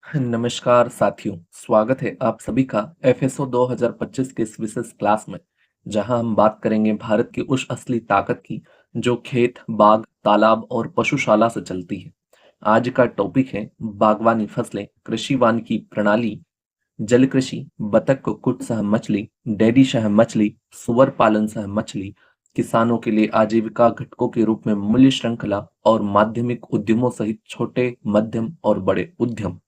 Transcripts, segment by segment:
नमस्कार साथियों, स्वागत है आप सभी का एफएसओ 2025 के इस विशेष क्लास में, जहां हम बात करेंगे भारत की उस असली ताकत की जो खेत, बाग, तालाब और पशुशाला से चलती है। आज का टॉपिक है बागवानी फसलें, कृषि वानिकी प्रणाली, जल कृषि, बतख कुक्कुट सह मछली, डेयरी सह मछली, सुअर पालन सह मछली, किसानों के लिए आजीविका घटकों के रूप में मूल्य श्रृंखला और माध्यमिक उद्यमों सहित छोटे, मध्यम और बड़े उद्यम।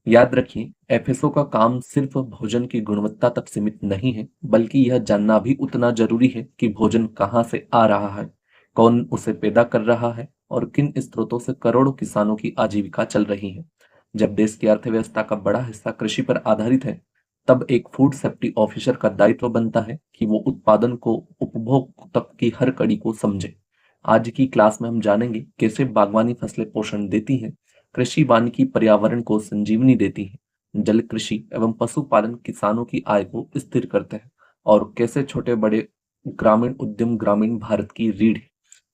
याद रखिए, एफएसओ का काम सिर्फ भोजन की गुणवत्ता तक सीमित नहीं है, बल्कि यह जानना भी उतना जरूरी है कि भोजन कहाँ से आ रहा है, कौन उसे पैदा कर रहा है और किन स्रोतों से करोड़ों किसानों की आजीविका चल रही है। जब देश की अर्थव्यवस्था का बड़ा हिस्सा कृषि पर आधारित है, तब एक फूड सेफ्टी ऑफिसर का दायित्व बनता है कि वो उत्पादन को उपभोग तक की हर कड़ी को समझे। आज की क्लास में हम जानेंगे कैसे बागवानी फसलें पोषण देती हैं, कृषि वानिकी पर्यावरण को संजीवनी देती है, जल कृषि एवं पशुपालन किसानों की आय को स्थिर करते हैं और कैसे छोटे बड़े ग्रामीण उद्यम ग्रामीण भारत की रीढ़ है।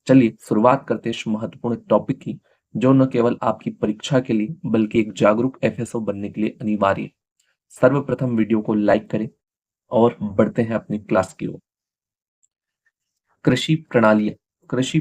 चलिए शुरुआत करते हैं इस महत्वपूर्ण टॉपिक की, जो न केवल आपकी परीक्षा के लिए बल्कि एक जागरूक एफएसओ बनने के लिए अनिवार्य है। सर्वप्रथम वीडियो को लाइक करें और बढ़ते हैं अपनी क्लास की ओर। कृषि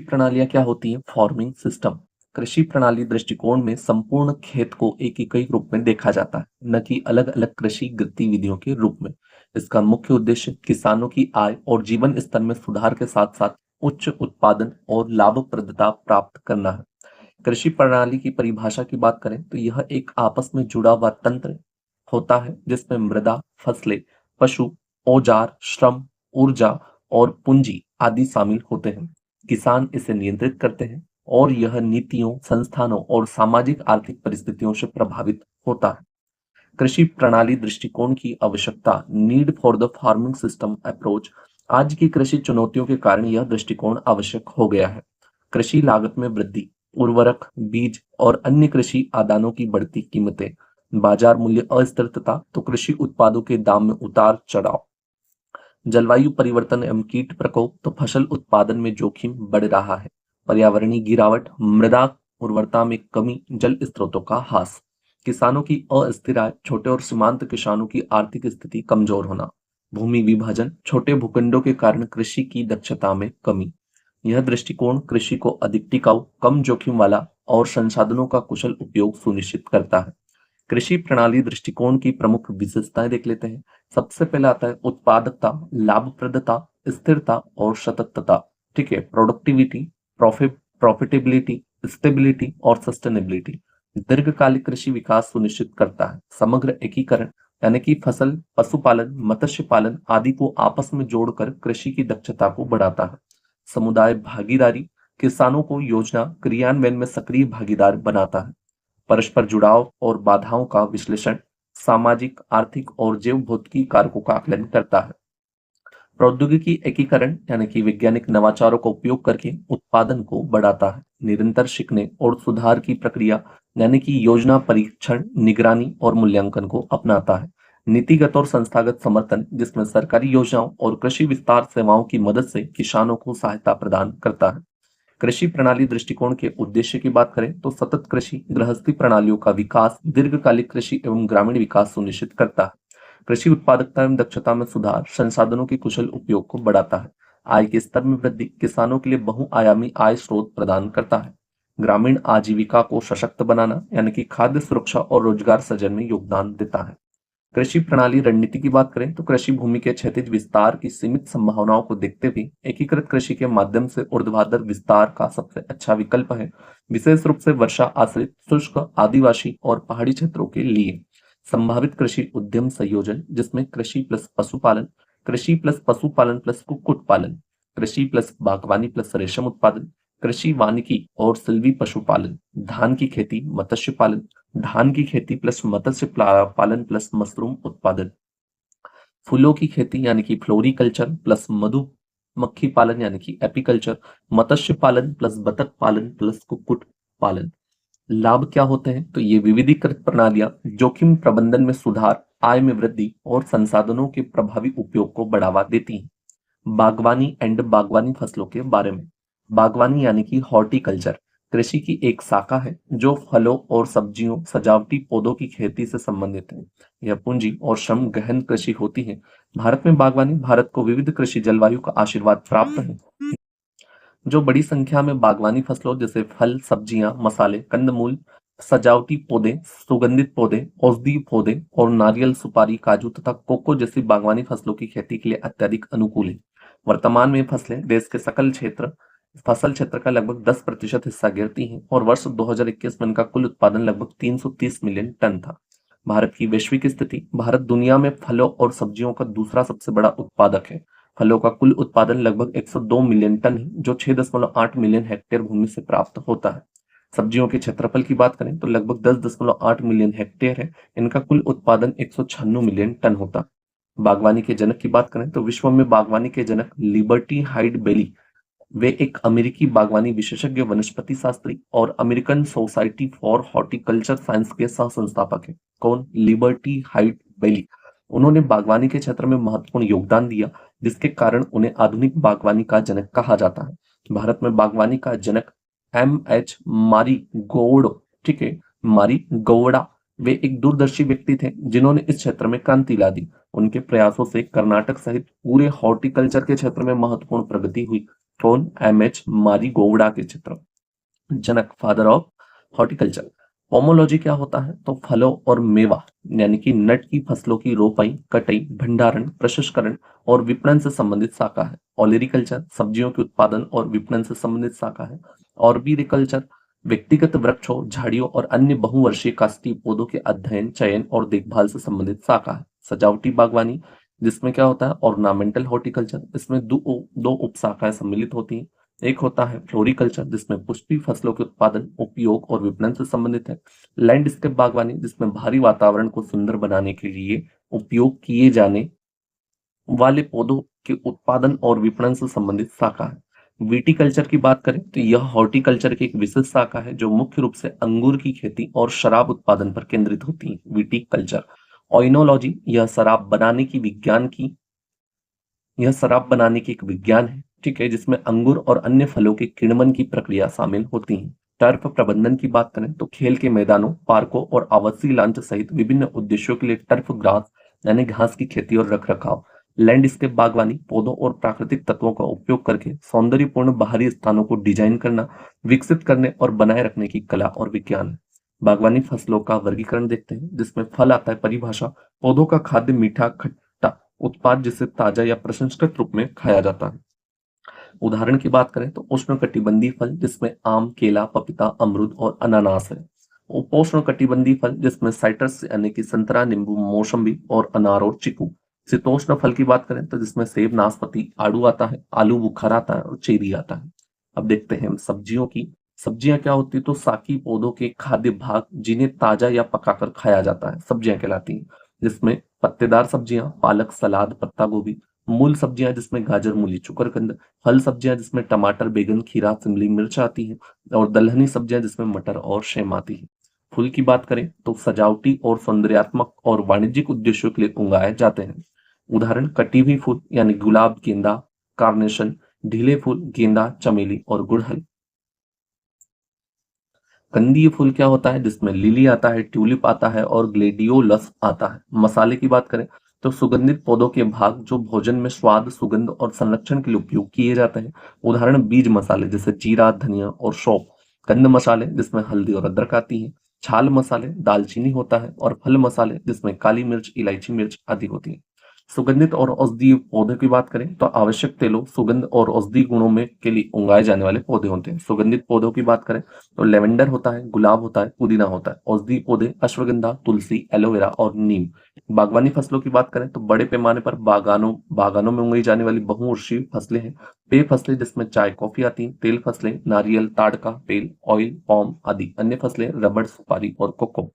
प्रणालियां क्या होती हैं? Farming system. कृषि प्रणाली दृष्टिकोण में संपूर्ण खेत को एक ही रूप में देखा जाता है, न कि अलग अलग कृषि गतिविधियों के रूप में। इसका मुख्य उद्देश्य किसानों की आय और जीवन स्तर में सुधार के साथ साथ उच्च उत्पादन और लाभप्रदता प्राप्त करना है। कृषि प्रणाली की परिभाषा की बात करें तो यह एक आपस में जुड़ा हुआ तंत्र होता है, जिसमें मृदा, फसलें, पशु, औजार, श्रम, ऊर्जा और पूंजी आदि शामिल होते हैं। किसान इसे नियंत्रित करते हैं और यह नीतियों, संस्थानों और सामाजिक आर्थिक परिस्थितियों से प्रभावित होता है। कृषि प्रणाली दृष्टिकोण की आवश्यकता, need for the farming system approach. आज की कृषि चुनौतियों के कारण यह दृष्टिकोण आवश्यक हो गया है। कृषि लागत में वृद्धि, उर्वरक, बीज और अन्य कृषि आदानों की बढ़ती कीमतें, बाजार मूल्य अस्थिरता तो कृषि उत्पादों के दाम में उतार चढ़ाव, जलवायु परिवर्तन एवं कीट प्रकोप तो फसल उत्पादन में जोखिम बढ़ रहा है। पर्यावरणीय गिरावट, मृदा उर्वरता में कमी, जल स्रोतों का ह्रास, किसानों की अस्थिर आय, छोटे और सीमांत किसानों की आर्थिक स्थिति कमजोर होना, भूमि विभाजन, छोटे भूखंडों के कारण कृषि की दक्षता में कमी। यह दृष्टिकोण कृषि को अधिक टिकाऊ, कम जोखिम वाला और संसाधनों का कुशल उपयोग सुनिश्चित करता है। कृषि प्रणाली दृष्टिकोण की प्रमुख विशेषताएं देख लेते हैं। सबसे पहले आता है उत्पादकता, लाभप्रदता, स्थिरता और सततता। ठीक है, प्रोडक्टिविटी, प्रॉफिटेबिलिटी, स्टेबिलिटी और सस्टेनेबिलिटी। दीर्घकालिक कृषि विकास सुनिश्चित करता है। समग्र एकीकरण, यानी कि फसल, पशुपालन, मत्स्य पालन आदि को आपस में जोड़कर कृषि की दक्षता को बढ़ाता है। समुदाय भागीदारी, किसानों को योजना क्रियान्वयन में सक्रिय भागीदार बनाता है। परस्पर जुड़ाव और बाधाओं का विश्लेषण, सामाजिक, आर्थिक और जैव भौतिकी कारकों का आकलन करता है। प्रौद्योगिकी एकीकरण, यानी कि वैज्ञानिक नवाचारों का उपयोग करके उत्पादन को बढ़ाता है। निरंतर सीखने और सुधार की प्रक्रिया, यानी कि योजना, परीक्षण, निगरानी और मूल्यांकन को अपनाता है। नीतिगत और संस्थागत समर्थन, जिसमें सरकारी योजनाओं और कृषि विस्तार सेवाओं की मदद से किसानों को सहायता प्रदान करता है। कृषि प्रणाली दृष्टिकोण के उद्देश्य की बात करें तो सतत कृषि, गृहस्थी प्रणालियों का विकास, दीर्घकालिक कृषि एवं ग्रामीण विकास सुनिश्चित करता है। कृषि उत्पादकता एवं दक्षता में सुधार, संसाधनों के कुशल उपयोग को बढ़ाता है। आय के स्तर में वृद्धि, किसानों के लिए बहुआयामी आय स्रोत प्रदान करता है। ग्रामीण आजीविका को सशक्त बनाना, यानी कि खाद्य सुरक्षा और रोजगार सृजन में योगदान देता है। कृषि प्रणाली रणनीति की बात करें तो कृषि भूमि के क्षैतिज विस्तार की सीमित संभावनाओं को देखते हुए एकीकृत कृषि के माध्यम से ऊर्ध्वाधर विस्तार का सबसे अच्छा विकल्प है, विशेष रूप से वर्षा आश्रित, शुष्क, आदिवासी और पहाड़ी क्षेत्रों के लिए। संभावित कृषि उद्यम संयोजन, जिसमें कृषि प्लस पशुपालन प्लस कुक्कुट पालन, कृषि प्लस बागवानी प्लस रेशम उत्पादन, कृषि वानिकी और सिल्वी पशुपालन, धान की खेती, मत्स्य पालन, धान की खेती प्लस मत्स्य पालन प्लस मशरूम उत्पादन, फूलों की खेती यानी कि फ्लोरिकल्चर प्लस मधुमक्खी पालन यानी कि एपीकल्चर, मत्स्य पालन प्लस बतख पालन प्लस कुक्कुट पालन। लाभ क्या होते हैं? तो ये विविधीकृत प्रणालियां जोखिम प्रबंधन में सुधार, आय में वृद्धि और संसाधनों के प्रभावी उपयोग को बढ़ावा देती हैं। बागवानी फसलों के बारे में। बागवानी यानी कि हॉर्टिकल्चर, कृषि की एक शाखा है जो फलों और सब्जियों, सजावटी पौधों की खेती से संबंधित है। यह पूंजी और श्रम गहन कृषि होती है। भारत में बागवानी भारत को विविध कृषि जलवायु का आशीर्वाद प्राप्त है। जो बड़ी संख्या में बागवानी फसलों जैसे फल, सब्जियां, मसाले, कंदमूल, सजावटी पौधे, सुगंधित पौधे, औषधीय पौधे और नारियल, सुपारी, काजू तथा कोको जैसी बागवानी फसलों की खेती के लिए अत्यधिक अनुकूल है। वर्तमान में फसलें देश के सकल क्षेत्र फसल क्षेत्र का लगभग 10% हिस्सा गिरती हैं और वर्ष 2021 में इनका कुल उत्पादन लगभग 330 मिलियन टन था। भारत की वैश्विक स्थिति। भारत दुनिया में फलों और सब्जियों का दूसरा सबसे बड़ा उत्पादक है। फलों का कुल उत्पादन लगभग 102 मिलियन टन है, जो 6.8 मिलियन हेक्टेयर भूमि से प्राप्त होता है। सब्जियों के क्षेत्रफल की बात करें तो लगभग 10.8 मिलियन हेक्टेयर है। इनका कुल उत्पादन 196 मिलियन टन होता है। बागवानी के जनक की बात करें तो विश्व में बागवानी के जनक लिबर्टी हाइड बेली, वे एक अमेरिकी बागवानी विशेषज्ञ, वनस्पति शास्त्री और American society for horticulture science के सह संस्थापक है। कौन? लिबर्टी हाइड बेली। उन्होंने बागवानी के क्षेत्र में महत्वपूर्ण योगदान दिया, जिसके कारण उन्हें आधुनिक बागवानी का जनक कहा जाता है। भारत में बागवानी का जनक M.H. मारी गौड़, ठीक है, मारी गौड़ा, वे एक दूरदर्शी व्यक्ति थे जिन्होंने इस क्षेत्र में क्रांति ला दी। उनके प्रयासों से कर्नाटक सहित पूरे हॉर्टिकल्चर के क्षेत्र में महत्वपूर्ण प्रगति हुई। कौन? M.H. मारी गौड़ा के चित्र जनक, फादर ऑफ हॉर्टिकल्चर। पोमोलॉजी क्या होता है? तो फलों और मेवा यानी कि नट की फसलों की रोपाई, कटाई, भंडारण, प्रसंस्करण और विपणन से संबंधित शाखा है। ओलेरीकल्चर सब्जियों के उत्पादन और विपणन से संबंधित शाखा है। ऑर्बिरिकल्चर व्यक्तिगत वृक्षों, झाड़ियों और अन्य बहुवर्षीय काष्ठीय पौधों के अध्ययन, चयन और देखभाल से संबंधित शाखा है। सजावटी बागवानी, जिसमें क्या होता है? ऑर्नामेंटल हॉर्टिकल्चर, इसमें दो उपशाखाएं सम्मिलित होती हैं। एक होता है फ्लोरिकल्चर, जिसमें पुष्पी फसलों के उत्पादन, उपयोग और विपणन से संबंधित है। लैंडस्केप बागवानी, जिसमें भारी वातावरण को सुंदर बनाने के लिए उपयोग किए जाने वाले पौधों के उत्पादन और विपणन से संबंधित शाखा है। विटीकल्चर की बात करें तो यह हॉर्टिकल्चर की एक विशेष शाखा है जो मुख्य रूप से अंगूर की खेती और शराब उत्पादन पर केंद्रित होती है। विटीकल्चर। ओइनोलॉजी, यह शराब बनाने की एक विज्ञान है, ठीक है, जिसमें अंगूर और अन्य फलों के किण्वन की प्रक्रिया शामिल होती है। टर्फ प्रबंधन की बात करें तो खेल के मैदानों, पार्कों और आवासीय लॉन्च सहित विभिन्न उद्देश्यों के लिए टर्फ ग्रास यानी घास की खेती और रखरखाव। लैंडस्केप बागवानी पौधों और प्राकृतिक तत्वों का उपयोग करके सौंदर्यपूर्ण बाहरी स्थानों को डिजाइन करना, विकसित करने और बनाए रखने की कला और विज्ञान है। बागवानी फसलों का वर्गीकरण देखते हैं, जिसमें फल आता है। परिभाषा: पौधों का खाद्य मीठा खट्टा उत्पाद जिसे ताजा या प्रसंस्कृत रूप में खाया जाता है। उदाहरण की बात करें तो उष्णकटिबंधीय फल, जिसमें आम, केला, पपीता, अमरूद और अनानास है। उपोष्णकटिबंधीय फल, जिसमें साइट्रस यानी कि संतरा, नींबू, मौसम्बी और अनार और चीकू। शीतोष्ण फल की बात करें तो जिसमें सेब, नाशपाती, आड़ू आता है, आलू बुखारा आता है और चेरी आता है। अब देखते हैं हम सब्जियों की। सब्जियां क्या होती है? तो साकी पौधों के खाद्य भाग जिन्हें ताजा या पकाकर खाया जाता है, सब्जियां कहलाती हैं। जिसमें पत्तेदार सब्जियां, पालक, सलाद, पत्ता गोभी। मूल सब्जियां, जिसमें गाजर, मूली, चुकरकंद। फल सब्जियां, जिसमें टमाटर, बैगन, खीरा, शिमला मिर्च आती है। और दलहनी सब्जियां, जिसमें मटर और सेम आती है। फूल की बात करें तो सजावटी और सौंदर्यात्मक और वाणिज्यिक उद्देश्यों के लिए उगाए जाते हैं। उदाहरण: कटी हुई फूल यानी गुलाब, गेंदा, कार्नेशन। ढीले फूल: गेंदा, चमेली और गुड़हल। कंदीय फूल क्या होता है? जिसमें लिली आता है, ट्यूलिप आता है और ग्लेडियोलस आता है। मसाले की बात करें तो सुगंधित पौधों के भाग जो भोजन में स्वाद, सुगंध और संरक्षण के लिए उपयोग किए जाते हैं। उदाहरण: बीज मसाले जैसे जीरा, धनिया और सौंफ। गंध मसाले, जिसमें हल्दी और अदरक आती है। छाल मसाले, दालचीनी होता है। और फल मसाले, जिसमें काली मिर्च, इलायची मिर्च आदि होती है। सुगंधित और औषधीय पौधे की बात करें तो आवश्यक तेलों, सुगंध और औषधीय गुणों में के लिए उगाए जाने वाले पौधे होते हैं। सुगंधित पौधों की बात करें तो लेवेंडर होता है, गुलाब होता है, पुदीना होता है। औषधीय पौधे: अश्वगंधा, तुलसी, एलोवेरा और नीम। बागवानी फसलों की बात करें तो बड़े पैमाने पर बागानों में उगाई जाने वाली बहुवर्षीय फसलें हैं। पेय फसलें, जिसमें चाय, कॉफी आती हैं। तेल फसलें: नारियल, ताड़ का तेल, ऑयल पाम आदि। अन्य फसलें: रबड़, सुपारी और कोको।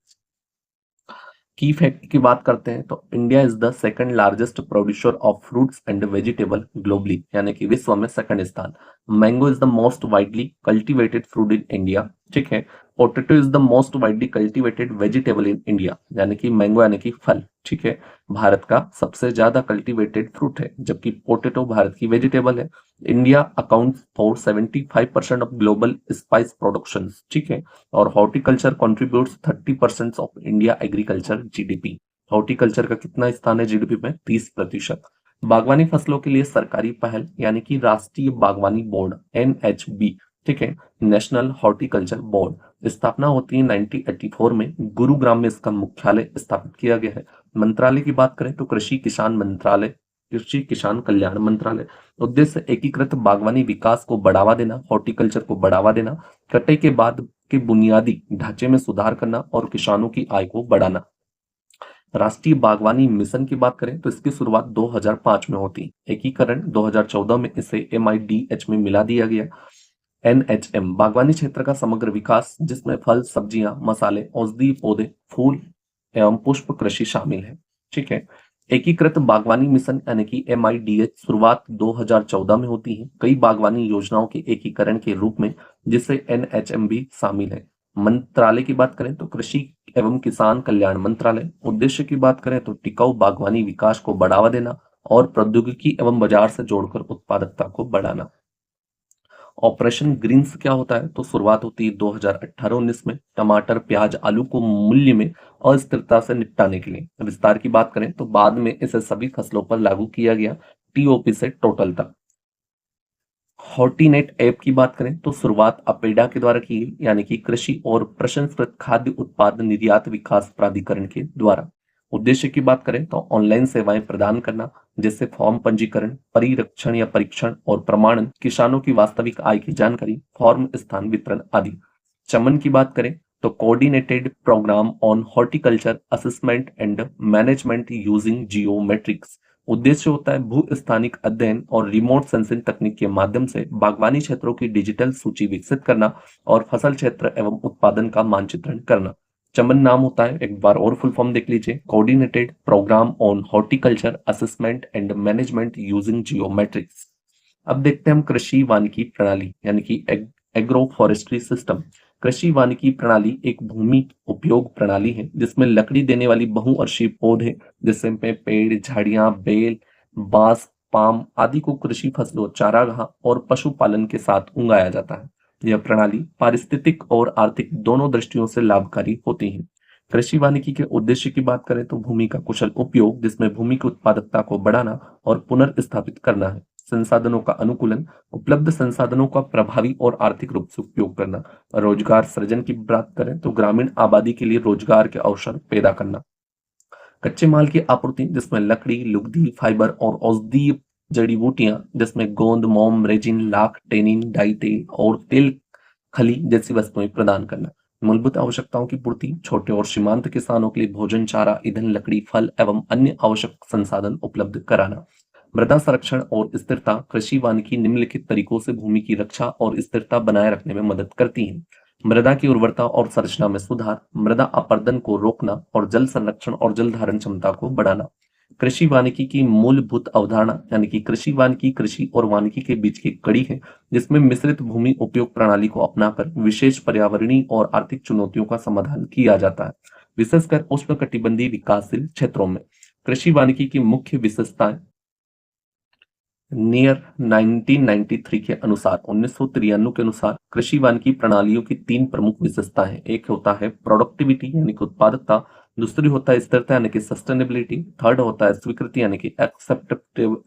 की फैक्ट की बात करते हैं तो India is the second largest producer of fruits and vegetable globally, यानी कि विश्व में सेकंड स्थान। Mango is the most widely cultivated fruit in India, ठीक है। Potato is the most widely cultivated vegetable in India, यानी कि मैंगो यानी कि फल, ठीक है, भारत का सबसे ज्यादा कल्टीवेटेड फ्रूट है, जबकि पोटैटो भारत की वेजिटेबल है। India account for 75% of global spice production, ठीक है, और horticulture contributes 30% of India agriculture GDP. Horticulture का कितना स्थान है जीडीपी में? 30%। बागवानी फसलों के लिए सरकारी पहल, यानी कि राष्ट्रीय बागवानी बोर्ड एनएचबी, ठीक है, नेशनल हॉर्टिकल्चर बोर्ड, स्थापना होती है 1984 में। गुरुग्राम में इसका मुख्यालय स्थापित किया गया है। मंत्रालय की बात करें तो कृषि किसान मंत्रालय, कृषि किसान कल्याण मंत्रालय। उद्देश्य एकीकृत बागवानी विकास को बढ़ावा देना, हॉर्टिकल्चर को बढ़ावा देना, कटाई के बाद के बुनियादी ढांचे में सुधार करना और किसानों की आय को बढ़ाना। राष्ट्रीय बागवानी मिशन की बात करें तो इसकी शुरुआत 2005 में होती, एकीकरण 2014 में इसे एमआईडीएच में मिला दिया गया। एनएचएम बागवानी क्षेत्र का समग्र विकास, जिसमें फल, सब्जियां, मसाले, औषधीय पौधे, फूल एवं पुष्प कृषि शामिल है, ठीक है। एकीकृत बागवानी मिशन यानी कि एमआईडीएच शुरुआत 2014 में होती है, कई बागवानी योजनाओं के एकीकरण के रूप में, जिससे एनएचएम भी शामिल है। मंत्रालय की बात करें तो कृषि एवं किसान कल्याण मंत्रालय। उद्देश्य की बात करें तो टिकाऊ बागवानी विकास को बढ़ावा देना और प्रौद्योगिकी एवं बाजार से जोड़कर उत्पादकता को बढ़ाना। ऑपरेशन ग्रीन्स क्या होता है? तो शुरुआत होती है 2018-19 में, टमाटर, प्याज, आलू को मूल्य में अस्थिरता से निपटाने के लिए। विस्तार की बात करें तो बाद में इसे सभी फसलों पर लागू किया गया, टीओपी से टोटल तक। हॉर्टीनेट ऐप की बात करें तो शुरुआत अपेडा के द्वारा की गई, यानी कि कृषि और प्रसंस्कृत खाद्य उत्पाद निर्यात विकास प्राधिकरण के द्वारा। उद्देश्य की बात करें तो ऑनलाइन सेवाएं प्रदान करना, जैसे फॉर्म पंजीकरण, परिरक्षण या परीक्षण और प्रमाणन, किसानों की वास्तविक आय की जानकारी, फॉर्म स्थान वितरण आदि। चमन की बात करें तो coordinated programme on horticulture assessment and management using geometrics. उद्देश्य होता है भू स्थानिक अध्ययन और रिमोट सेंसिंग तकनीक के माध्यम से बागवानी क्षेत्रों की डिजिटल सूची विकसित करना और फसल क्षेत्र एवं उत्पादन का मानचित्रण करना। चमन नाम होता है, एक बार और फुल फॉर्म देख लीजिए, coordinated programme on horticulture assessment and management using geometrics. अब देखते हैं हम कृषि वानिकी प्रणाली, यानी कि एग्रो फॉरेस्ट्री सिस्टम। कृषि वानिकी प्रणाली एक भूमि उपयोग प्रणाली है जिसमें लकड़ी देने वाली बहुवर्षीय पौधे, जैसे पेड़, झाड़ियां, बेल, बांस, पाम आदि को कृषि फसलों, चारागाह और पशुपालन के साथ उगाया जाता है। यह प्रणाली पारिस्थितिक और आर्थिक दोनों दृष्टियों से लाभकारी होती है। कृषि वानिकी के उद्देश्य की बात करें तो भूमि का कुशल उपयोग, जिसमें भूमि की उत्पादकता को बढ़ाना और पुनर्स्थापित करना है। संसाधनों का अनुकूलन, उपलब्ध संसाधनों का प्रभावी और आर्थिक रूप से उपयोग करना। रोजगार सृजन की बात करें तो ग्रामीण आबादी के लिए रोजगार के अवसर पैदा करना। कच्चे माल की आपूर्ति, जिसमें लकड़ी, लुगदी, फाइबर और औषधीय जड़ी बूटियां, जिसमें गोंद, मोम, रेजिन, लाख, टेनिन, डाई तेल और तेल खली जैसी वस्तुएं प्रदान करना। मूलभूत आवश्यकताओं की पूर्ति, छोटे और सीमांत किसानों के लिए भोजन, चारा, ईंधन, लकड़ी, फल एवं अन्य आवश्यक संसाधन उपलब्ध कराना। मृदा संरक्षण और स्थिरता, कृषि वानिकी निम्नलिखित तरीकों से भूमि की रक्षा और स्थिरता बनाए रखने में मदद करती है। मृदा की उर्वरता और संरचना में सुधार, मृदा अपरदन को रोकना और जल संरक्षण और जल धारण क्षमता को बढ़ाना। कृषि वानिकी की मूलभूत अवधारणा, यानी कि कृषि वानिकी कृषि और वानिकी के बीच की कड़ी है, जिसमें मिश्रित भूमि उपयोग प्रणाली को अपनाकर विशेष पर्यावरणीय और आर्थिक चुनौतियों का समाधान किया जाता है, विशेषकर उष्णकटिबंधीय विकासशील क्षेत्रों में। कृषि वानिकी की मुख्य विशेषताएं नियर 1993 के अनुसार 1993 के अनुसार कृषि वानिकी प्रणालियों की तीन प्रमुख विशेषताएं हैं। एक होता है प्रोडक्टिविटी यानी कि उत्पादकता, दूसरी होता है स्थिरता यानी कि सस्टेनेबिलिटी, थर्ड होता है स्वीकृति यानी कि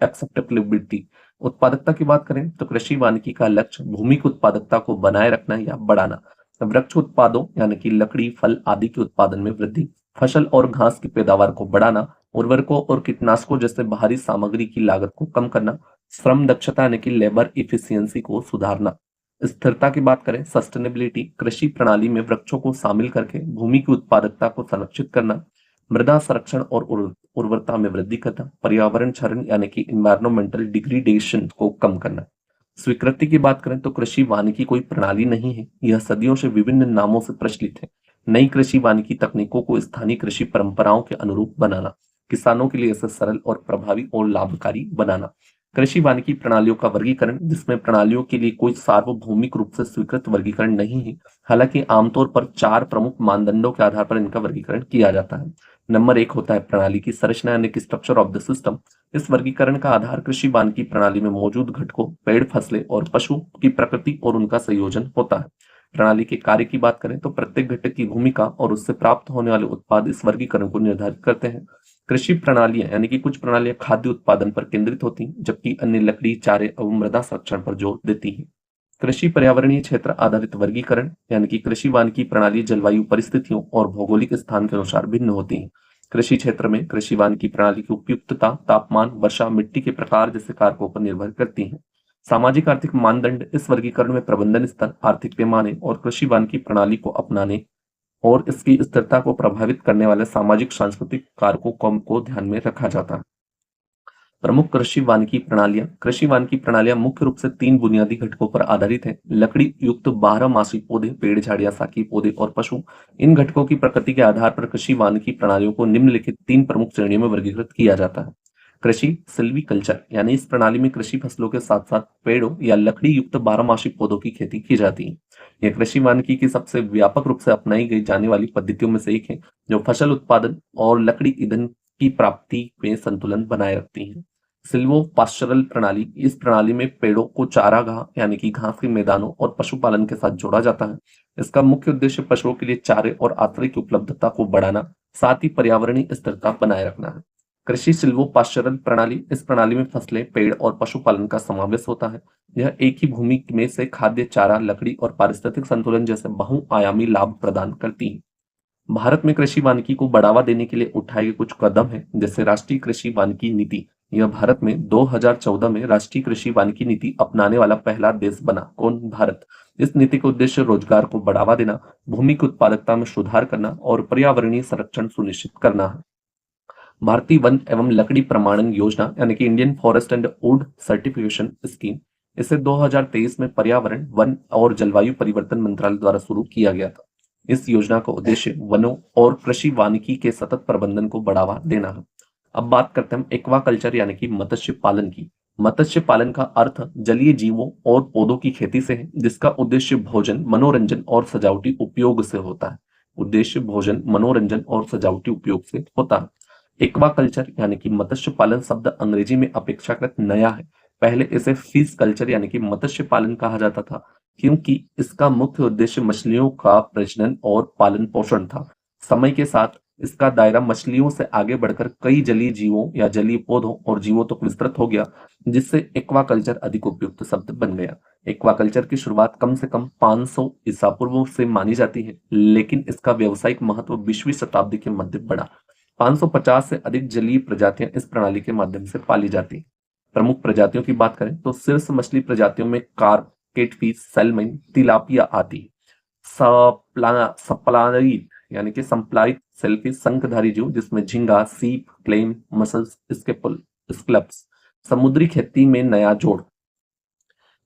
एक्सेप्टेबिलिटी। उत्पादकता की बात करें तो कृषि वानिकी का लक्ष्य भूमि की उत्पादकता को बनाए रखना या बढ़ाना, वृक्ष उत्पादों यानी कि लकड़ी, फल आदि के उत्पादन में वृद्धि, फसल और घास की पैदावार को बढ़ाना, उर्वरकों और कीटनाशकों जैसे बाहरी सामग्री की लागत को कम करना, श्रम दक्षता यानी कि लेबर इफिशियंसी को सुधारना। स्थिरता की बात करें, सस्टेनेबिलिटी, कृषि प्रणाली में वृक्षों को शामिल करके भूमि की उत्पादकता को संरक्षित करना, मृदा संरक्षण और उर्वरता में वृद्धि करना, पर्यावरण क्षरण यानी कि इन्वायरमेंटल डिग्रेडेशन को कम करना। स्वीकृति की बात करें तो कृषि वानिकी कोई प्रणाली नहीं है, यह सदियों से विभिन्न नामों से प्रचलित है। नई कृषि वानिकी तकनीकों को स्थानीय कृषि परंपराओं के अनुरूप बनाना, किसानों के लिए इसे सरल और प्रभावी और लाभकारी बनाना। कृषि वानिकी प्रणालियों का वर्गीकरण, जिसमें प्रणालियों के लिए कोई सार्वभौमिक रूप से स्वीकृत वर्गीकरण नहीं है, हालांकि आमतौर पर 4 प्रमुख मानदंडों के आधार पर इनका वर्गीकरण किया जाता है। नंबर 1 होता है प्रणाली की संरचना यानी कि स्ट्रक्चर ऑफ द सिस्टम। इस वर्गीकरण का आधार कृषि वानिकी प्रणाली में मौजूद घटकों, पेड़, फसलें और पशु की प्रकृति और उनका संयोजन होता है। प्रणाली के कार्य की बात करें तो प्रत्येक घटक की भूमिका और उससे प्राप्त होने वाले उत्पाद इस वर्गीकरण को निर्धारित करते हैं। कृषि प्रणालियां यानी कि कुछ प्रणालियां खाद्य उत्पादन पर केंद्रित होती हैं, जबकि अन्य लकड़ी, चारे एवं मृदा संरक्षण पर जोर देती हैं। कृषि पर्यावरणीय क्षेत्र आधारित वर्गीकरण यानी कि कृषि वानिकी प्रणाली जलवायु परिस्थितियों और भौगोलिक स्थान के अनुसार भिन्न होती है। कृषि क्षेत्र में कृषि वानिकी प्रणाली की उपयुक्तता तापमान, वर्षा, मिट्टी के प्रकार जैसे कारकों पर निर्भर करती है। सामाजिक आर्थिक मानदंड इस वर्गीकरण में प्रबंधन स्तर, आर्थिक पैमाने और कृषि वानिकी प्रणाली को अपनाने और इसकी स्थिरता को प्रभावित करने वाले सामाजिक सांस्कृतिक कारकों को ध्यान में रखा जाता है। प्रमुख कृषि वानिकी प्रणालियां मुख्य रूप से 3 बुनियादी घटकों पर आधारित है। लकड़ी युक्त 12 पौधे, पेड़, झाड़ियां, शाकीय पौधे और पशु। इन घटकों की प्रकृति के आधार पर कृषि वानिकी प्रणालियों को निम्नलिखित 3 प्रमुख श्रेणियों में वर्गीकृत किया जाता है। कृषि सिल्वीकल्चर यानी इस प्रणाली में कृषि फसलों के साथ साथ पेड़ों या लकड़ी युक्त 12 पौधों की खेती की जाती है। यह कृषि वानिकी की सबसे व्यापक रूप से अपनाई गई जाने वाली पद्धतियों में से एक है, जो फसल उत्पादन और लकड़ी ईंधन की प्राप्ति में संतुलन बनाए रखती है। सिल्वो पास्चरल प्रणाली, इस प्रणाली में पेड़ों को चारागाह यानी कि घास के मैदानों और पशुपालन के साथ जोड़ा जाता है। इसका मुख्य उद्देश्य पशुओं के लिए चारे और आश्रय की उपलब्धता को बढ़ाना, साथ ही पर्यावरणीय स्थिरता बनाए रखना है। कृषि सिल्वो पास्चरल प्रणाली, इस प्रणाली में फसलें, पेड़ और पशुपालन का समावेश होता है। यह एक ही भूमि में से खाद्य, चारा, लकड़ी और पारिस्थितिक संतुलन जैसे बहुआयामी लाभ प्रदान करती है। भारत में कृषि वानिकी को बढ़ावा देने के लिए उठाए गए कुछ कदम हैं, जैसे राष्ट्रीय कृषि वानिकी नीति। यह भारत में 2014 में राष्ट्रीय कृषि वानिकी नीति अपनाने वाला पहला देश बना। कौन? भारत। इस नीति का उद्देश्य रोजगार को बढ़ावा देना, भूमि की उत्पादकता में सुधार करना और पर्यावरणीय संरक्षण सुनिश्चित करना है। भारतीय वन एवं लकड़ी प्रमाणन योजना यानी कि Indian forest and would certification scheme, इसे 2023 में पर्यावरण, वन और जलवायु परिवर्तन मंत्रालय द्वारा शुरू किया गया था। इस योजना का उद्देश्य वनों और कृषि वानिकी के सतत प्रबंधन को बढ़ावा देना है। अब बात करते हैं एक्वाकल्चर यानी कि मत्स्य पालन की। मत्स्य पालन का अर्थ जलीय जीवों और पौधों की खेती से है, जिसका उद्देश्य भोजन, मनोरंजन और सजावटी उपयोग से होता है। उद्देश्य भोजन, मनोरंजन और सजावटी उपयोग से होता है। एक्वाकल्चर यानी कि मत्स्य पालन शब्द अंग्रेजी में अपेक्षाकृत नया है। पहले इसे फिश कल्चर यानी कि मत्स्य पालन कहा जाता था, क्योंकि इसका मुख्य उद्देश्य मछलियों का प्रजनन और पालन पोषण था। समय के साथ इसका दायरा मछलियों से आगे बढ़कर कई जलीय जीवों या जलीय पौधों और जीवों तक विस्तृत हो गया, जिससे एक्वाकल्चर अधिक उपयुक्त शब्द बन गया। एक्वाकल्चर की शुरुआत कम से कम 500 ईसा पूर्व से मानी जाती है, लेकिन इसका व्यावसायिक महत्व 20वीं शताब्दी के मध्य बढ़ा। 550 से अधिक जलीय प्रजातियां इस प्रणाली के माध्यम से पाली जाती हैं। प्रमुख प्रजातियों की बात करें तो शीर्ष मछली प्रजातियों में कार्प, केटफिश, सैल्मन, तिलापिया आदि। सप्लाइट यानी कि संप्लाइट सेलफिश शंखधारी जीव, जिसमें झींगा, सीप, क्लेम, मसल्स, स्कैल्प्स। समुद्री खेती में नया जोड़,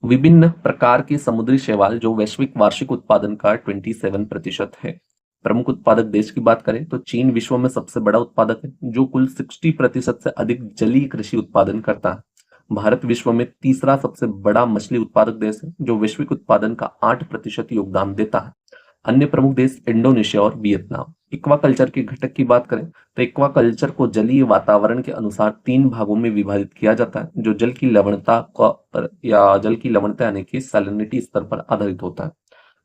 विभिन्न प्रकार की समुद्री शैवाल, जो वैश्विक वार्षिक उत्पादन का 27% है। प्रमुख उत्पादक देश की बात करें तो चीन विश्व में सबसे बड़ा उत्पादक है, जो कुल 60% से अधिक जलीय कृषि उत्पादन करता है। भारत विश्व में तीसरा सबसे बड़ा मछली उत्पादक देश है, जो वैश्विक उत्पादन का 8% योगदान देता है। अन्य प्रमुख देश इंडोनेशिया और वियतनाम। एक्वाकल्चर के घटक की बात करें तो एक्वाकल्चर को जलीय वातावरण के अनुसार 3 भागों में विभाजित किया जाता है, जो जल की लवणता यानी कि सैलिनिटी स्तर पर आधारित होता है।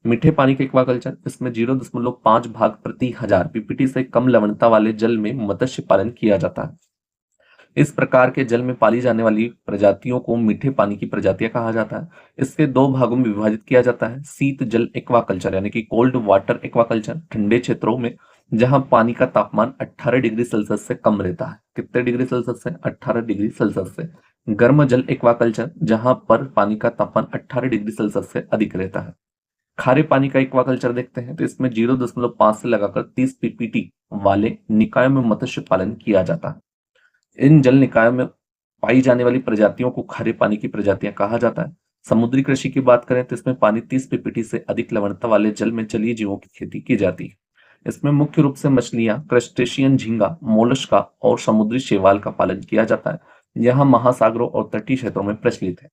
मीठे पानी के एक्वाकल्चर, इसमें 0.5 भाग प्रति हजार पीपीटी से कम लवणता वाले जल में मत्स्य पालन किया जाता है। इस प्रकार के जल में पाली जाने वाली प्रजातियों को मीठे पानी की प्रजातियां कहा जाता है। इसके 2 भागों में विभाजित किया जाता है। शीत जल एक्वाकल्चर यानी कि कोल्ड वाटर एक्वाकल्चर, ठंडे क्षेत्रों में जहां पानी का तापमान 18 डिग्री सेल्सियस से कम रहता है। कितने डिग्री सेल्सियस से? 18 डिग्री सेल्सियस से। गर्म जल एक्वाकल्चर, जहां पर पानी का तापमान 18 डिग्री सेल्सियस से अधिक रहता है। खारे पानी का एक्वाकल्चर देखते हैं तो इसमें 0.5 से लगाकर 30 पीपीटी वाले निकायों में मत्स्य पालन किया जाता है। इन जल निकायों में पाई जाने वाली प्रजातियों को खारे पानी की प्रजातियां कहा जाता है। समुद्री कृषि की बात करें तो इसमें पानी 30 पीपीटी से अधिक लवणता वाले जल में जलीय जीवों की खेती की जाती है। इसमें मुख्य रूप से मछलियां, क्रस्टेशियन, झींगा, मोलस्का और समुद्री शैवाल का पालन किया जाता है। यह महासागरों और तटीय क्षेत्रों में प्रचलित है।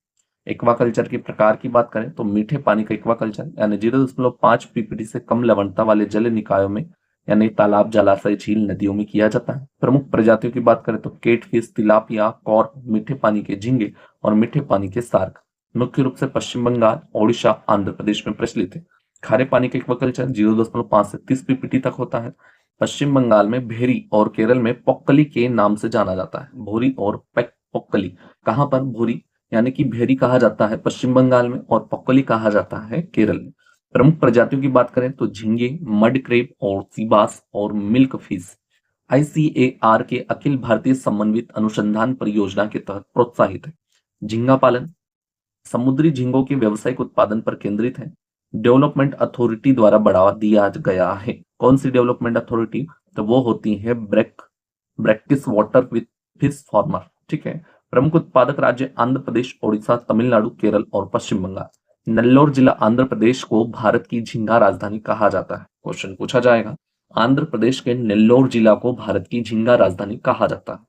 एक्वाकल्चर के प्रकार की बात करें तो मीठे पानी का एक्वाकल्चर यानी 0.5 पीपीटी से कम लवणता वाले जल निकायों में यानी तालाब, जलाशय, झील, नदियों में किया जाता है। प्रमुख प्रजातियों की बात करें तो केटफिश, तिलापिया, कॉर्प, मीठे पानी के झींगे और मीठे पानी के सार्क मुख्य रूप से पश्चिम बंगाल, ओडिशा, आंध्र प्रदेश में प्रचलित है। खारे पानी का एक्वाकल्चर 0.5 से 30 पीपीटी तक होता है। पश्चिम बंगाल में भेरी और केरल में पोक्कली के नाम से जाना जाता है। भोरी और पोक्कली कहाँ पर? भोरी यानी कि भेरी कहा जाता है पश्चिम बंगाल में और पोक्कली कहा जाता है केरल में। प्रमुख प्रजातियों की बात करें तो झींगे, मड क्रेब और सीबास और मिल्क फिश आईसीएआर के अखिल भारतीय समन्वित अनुसंधान परियोजना के तहत प्रोत्साहित है। झींगा पालन समुद्री झींगों के व्यावसायिक उत्पादन पर केंद्रित है। डेवलपमेंट अथॉरिटी द्वारा बढ़ावा दिया गया है। कौन सी डेवलपमेंट अथॉरिटी? तो वो होती है ब्रैक्टिस वाटर विथ फिश फार्मर। ठीक है। प्रमुख उत्पादक राज्य आंध्र प्रदेश, ओडिशा, तमिलनाडु, केरल और पश्चिम बंगाल। नेल्लोर जिला आंध्र प्रदेश को भारत की झींगा राजधानी कहा जाता है। क्वेश्चन पूछा जाएगा। आंध्र प्रदेश के नेल्लोर जिला को भारत की झींगा राजधानी कहा जाता है।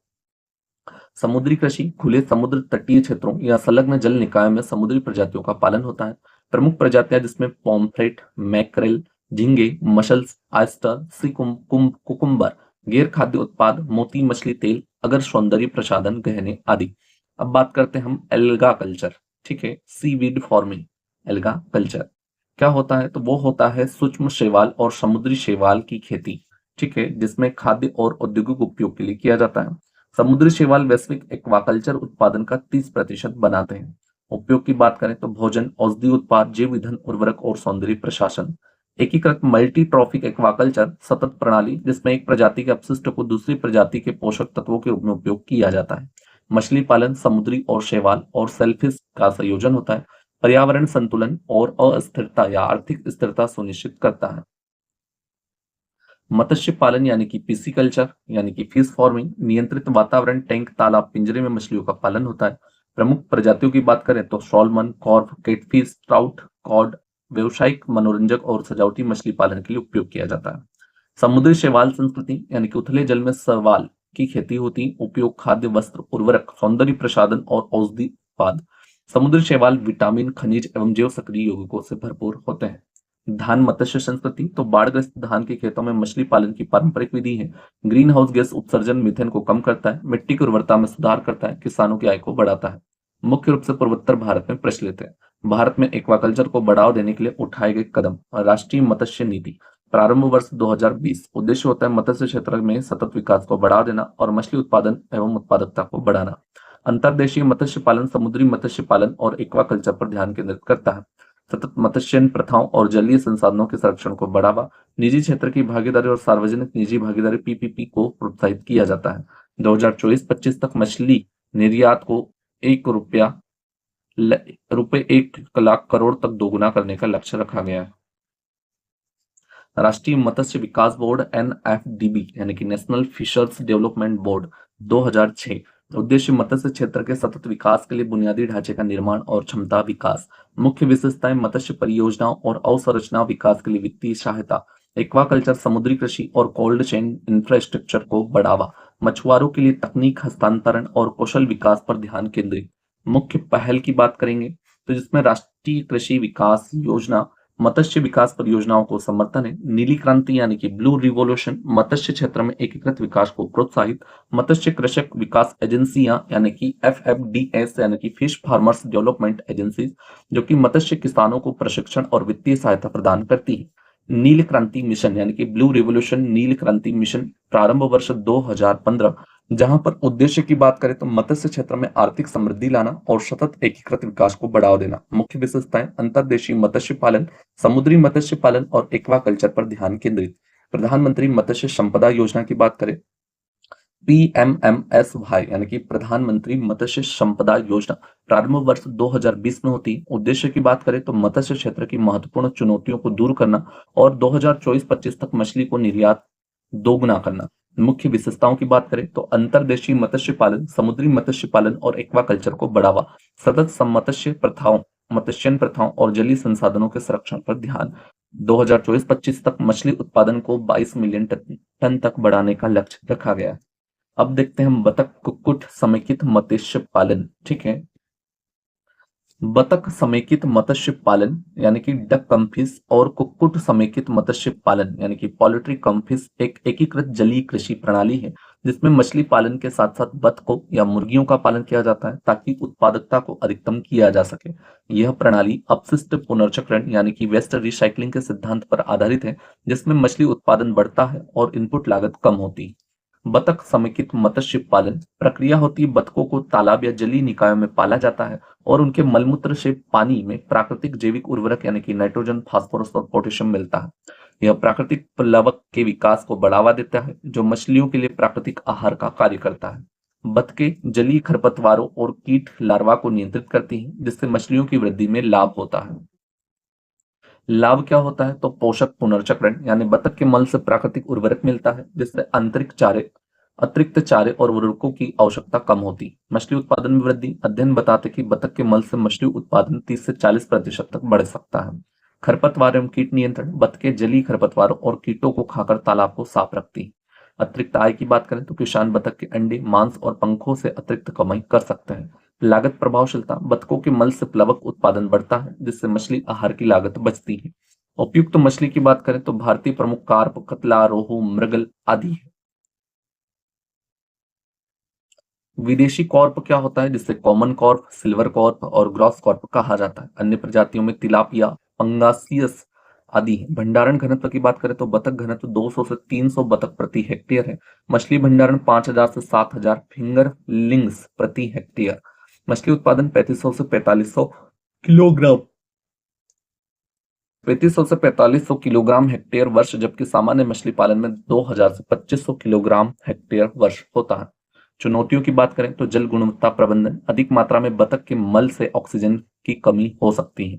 समुद्री कृषि खुले समुद्र तटीय क्षेत्रों या संलग्न जल निकायों में समुद्री प्रजातियों का पालन होता है। प्रमुख प्रजातियां जिसमें पॉम्फ्रेट, मैक्रेल, झींगे, मशल्स, आयस्टर, सी कुकुम्बर, गैर खाद्य उत्पाद, मोती, मछली तेल, अगर सौंदर्य प्रसाधन, गहने आदि। अब बात करते हैं हम एल्गा कल्चर। ठीक है। Seaweed farming. एल्गा कल्चर क्या होता है? तो वो होता है सूक्ष्म शैवाल और समुद्री शैवाल की खेती। ठीक है। जिसमें खाद्य और औद्योगिक उपयोग के लिए किया जाता है। समुद्री शैवाल वैश्विक एक्वाकल्चर उत्पादन का 30% बनाते हैं। उपयोग की बात करें तो भोजन, औषधि उत्पाद, जैव ईंधन, उर्वरक और सौंदर्य प्रशासन। एकीकृत मल्टी ट्रॉफिक एक्वाकल्चर सतत प्रणाली जिसमें एक प्रजाति के अपशिष्ट को दूसरी प्रजाति के पोषक तत्वों के रूप में उपयोग किया जाता है। मछली पालन समुद्री और शैवाल और सेलफिश का संयोजन होता है। पर्यावरण संतुलन और अस्थिरता या आर्थिक स्थिरता सुनिश्चित करता है। मत्स्य पालन यानी कि पिसिकल्चर यानी कि फिश फार्मिंग नियंत्रित वातावरण, टैंक, तालाब, पिंजरे में मछलियों का पालन होता है। प्रमुख प्रजातियों की बात करें तो सॉल्मन, कॉर्प, कैटफिश, ट्राउट, कॉड व्यवसायिक, मनोरंजक और सजावटी मछली पालन के लिए उपयोग किया जाता है। समुद्री शैवाल संस्कृति यानी कि उथले जल में शैवाल की खेती होती। उपयोग खाद्य, वस्त्र, उर्वरक, सौंदर्य प्रसाधन और औषधि उत्पाद। समुद्री शैवाल विटामिन, खनिज एवं जैव सक्रिय यौगिकों से भरपूर होते हैं। धान मत्स्य संस्कृति तो बाढ़ग्रस्त धान के खेतों में मछली पालन की पारंपरिक विधि है। ग्रीन हाउस गैस उत्सर्जन मीथेन को कम करता है, मिट्टी की उर्वरता में सुधार करता है, किसानों की आय को बढ़ाता है। मुख्य रूप से पूर्वोत्तर भारत में प्रचलित है। भारत में एक्वाकल्चर को बढ़ावा देने के लिए उठाए गए कदम। राष्ट्रीय मत्स्य नीति प्रारंभ वर्ष 2020। उद्देश्य होता है मत्स्य क्षेत्र में सतत विकास को बढ़ावा देना और मछली उत्पादन एवं उत्पादकता को बढ़ाना। अंतर्देशीय मत्स्य पालन समुद्री मत्स्य पालन और एक्वाकल्चर पर ध्यान केंद्रित करता है। सतत मत्स्यन प्रथाओं और जलीय संसाधनों के संरक्षण को बढ़ावा। निजी क्षेत्र की भागीदारी और सार्वजनिक निजी भागीदारी पीपीपी को प्रोत्साहित किया जाता है। 2024-25 तक मछली निर्यात को रुपए 1 लाख करोड़ तक दोगुना करने का लक्ष्य रखा गया है। राष्ट्रीय मत्स्य विकास बोर्ड एनएफडीबी यानी कि नेशनल फिशर्स डेवलपमेंट बोर्ड 2006। उद्देश्य मत्स्य क्षेत्र के सतत विकास के लिए बुनियादी ढांचे का निर्माण और क्षमता विकास। मुख्य विशेषताएं मत्स्य परियोजनाओं और अवसंरचना विकास के लिए वित्तीय सहायता। एक्वाकल्चर समुद्री कृषि और कोल्ड चेन इंफ्रास्ट्रक्चर को बढ़ावा। मछुआरों के लिए तकनीक हस्तांतरण और कौशल विकास पर ध्यान केंद्रित। मुख्य पहल की बात करेंगे तो जिसमें राष्ट्रीय कृषि विकास योजना मत्स्य विकास परियोजनाओं को समर्थन है। नीली क्रांति यानी कि ब्लू रिवॉल्यूशन मत्स्य क्षेत्र में एकीकृत विकास को प्रोत्साहित। मत्स्य कृषक विकास एजेंसियां यानी कि एफएफडीएस यानी कि फिश फार्मर्स डेवलपमेंट एजेंसीज जो कि मत्स्य किसानों को प्रशिक्षण और वित्तीय सहायता प्रदान करती है। नील क्रांति मिशन यानी कि ब्लू रिवॉल्यूशन नील क्रांति मिशन प्रारंभ वर्ष 2015। जहां पर उद्देश्य की बात करें तो मत्स्य क्षेत्र में आर्थिक समृद्धि लाना और सतत एकीकृत विकास को बढ़ावा देना। मुख्य विशेषताएं अंतर्देशीय मत्स्य पालन समुद्री मत्स्य पालन और एक्वाकल्चर पर ध्यान केंद्रित। प्रधानमंत्री मत्स्य संपदा योजना की बात करें पीएमएमएसवाई यानी कि प्रधानमंत्री मत्स्य संपदा योजना प्रारंभ वर्ष 2020 में होती। उद्देश्य की बात करें तो मत्स्य क्षेत्र की महत्वपूर्ण चुनौतियों को दूर करना और 2024-25 तक मछली को निर्यात दोगुना करना। मुख्य विशेषताओं की बात करें तो अंतर्देशीय मत्स्य पालन समुद्री मत्स्य पालन और एक्वाकल्चर को बढ़ावा। सतत मत्स्यन प्रथाओं और जलीय संसाधनों के संरक्षण पर ध्यान। 2024-25 तक मछली उत्पादन को 22 मिलियन टन तक बढ़ाने का लक्ष्य रखा गया है। अब देखते हैं हम बतख कुक्कुट समेकित मत्स्य पालन। ठीक है, बतख समेकित मत्स्य पालन यानी कि डक कम फिश और कुक्कुट समेकित मत्स्य पालन यानी कि पोल्ट्री कम फिश एक एकीकृत जलीय कृषि प्रणाली है जिसमें मछली पालन के साथ साथ बतखों या मुर्गियों का पालन किया जाता है ताकि उत्पादकता को अधिकतम किया जा सके। यह प्रणाली अपशिष्ट पुनर्चक्रण यानी कि वेस्ट रिसाइकलिंग के सिद्धांत पर आधारित है जिसमें मछली उत्पादन बढ़ता है और इनपुट लागत कम होती है। बतख समेकित मत्स्य पालन प्रक्रिया होती है, बतखों को तालाब या जलीय निकायों में पाला जाता है और उनके मलमूत्र से पानी में प्राकृतिक जैविक उर्वरक यानी कि नाइट्रोजन, फास्फोरस और पोटेशियम मिलता है। यह प्राकृतिक प्लवक के विकास को बढ़ावा देता है जो मछलियों के लिए प्राकृतिक आहार का कार्य करता है। बतखें जलीय खरपतवारों और कीट लार्वा को नियंत्रित करती हैं जिससे मछलियों की वृद्धि में लाभ होता है। लाभ क्या होता है तो पोषक पुनर्चक्रण यानी बतख के मल से प्राकृतिक उर्वरक मिलता है जिससे अतिरिक्त चारे और उर्वरकों की आवश्यकता कम होती। मछली उत्पादन में वृद्धि, अध्ययन बताते कि बतख के मल से मछली उत्पादन 30 से 40% तक बढ़ सकता है। खरपतवार एवं कीट नियंत्रण, बतखें जलीय खरपतवारों और कीटों को खाकर तालाब को साफ रखती है। अतिरिक्त आय की बात करें तो किसान बतख के अंडे, मांस और पंखों से अतिरिक्त कमाई कर सकते हैं। लागत प्रभावशीलता, बतखों के मल से प्लवक उत्पादन बढ़ता है जिससे मछली आहार की लागत बचती है। उपयुक्त मछली की बात करें तो भारतीय प्रमुख कार्प, कतला, रोहू, मृगल आदि है। विदेशी कॉर्प क्या होता है जिससे कॉमन कॉर्प, सिल्वर कॉर्प और ग्रॉस कॉर्प कहा जाता है। अन्य प्रजातियों में तिलापिया, पंगासियस आदि है। भंडारण घनत्व की बात करें तो बतख घनत्व 200 से 300 बतख प्रति हेक्टेयर है। मछली भंडारण 5000 से 7000 फिंगर लिंग्स प्रति हेक्टेयर। मछली उत्पादन 3500 से 4500 किलोग्राम 3500 से 4500 किलोग्राम हेक्टेयर वर्ष, जबकि सामान्य मछली पालन में 2000 से 2500 किलोग्राम हेक्टेयर वर्ष होता है। चुनौतियों की बात करें तो जल गुणवत्ता प्रबंधन, अधिक मात्रा में बतख के मल से ऑक्सीजन की कमी हो सकती है।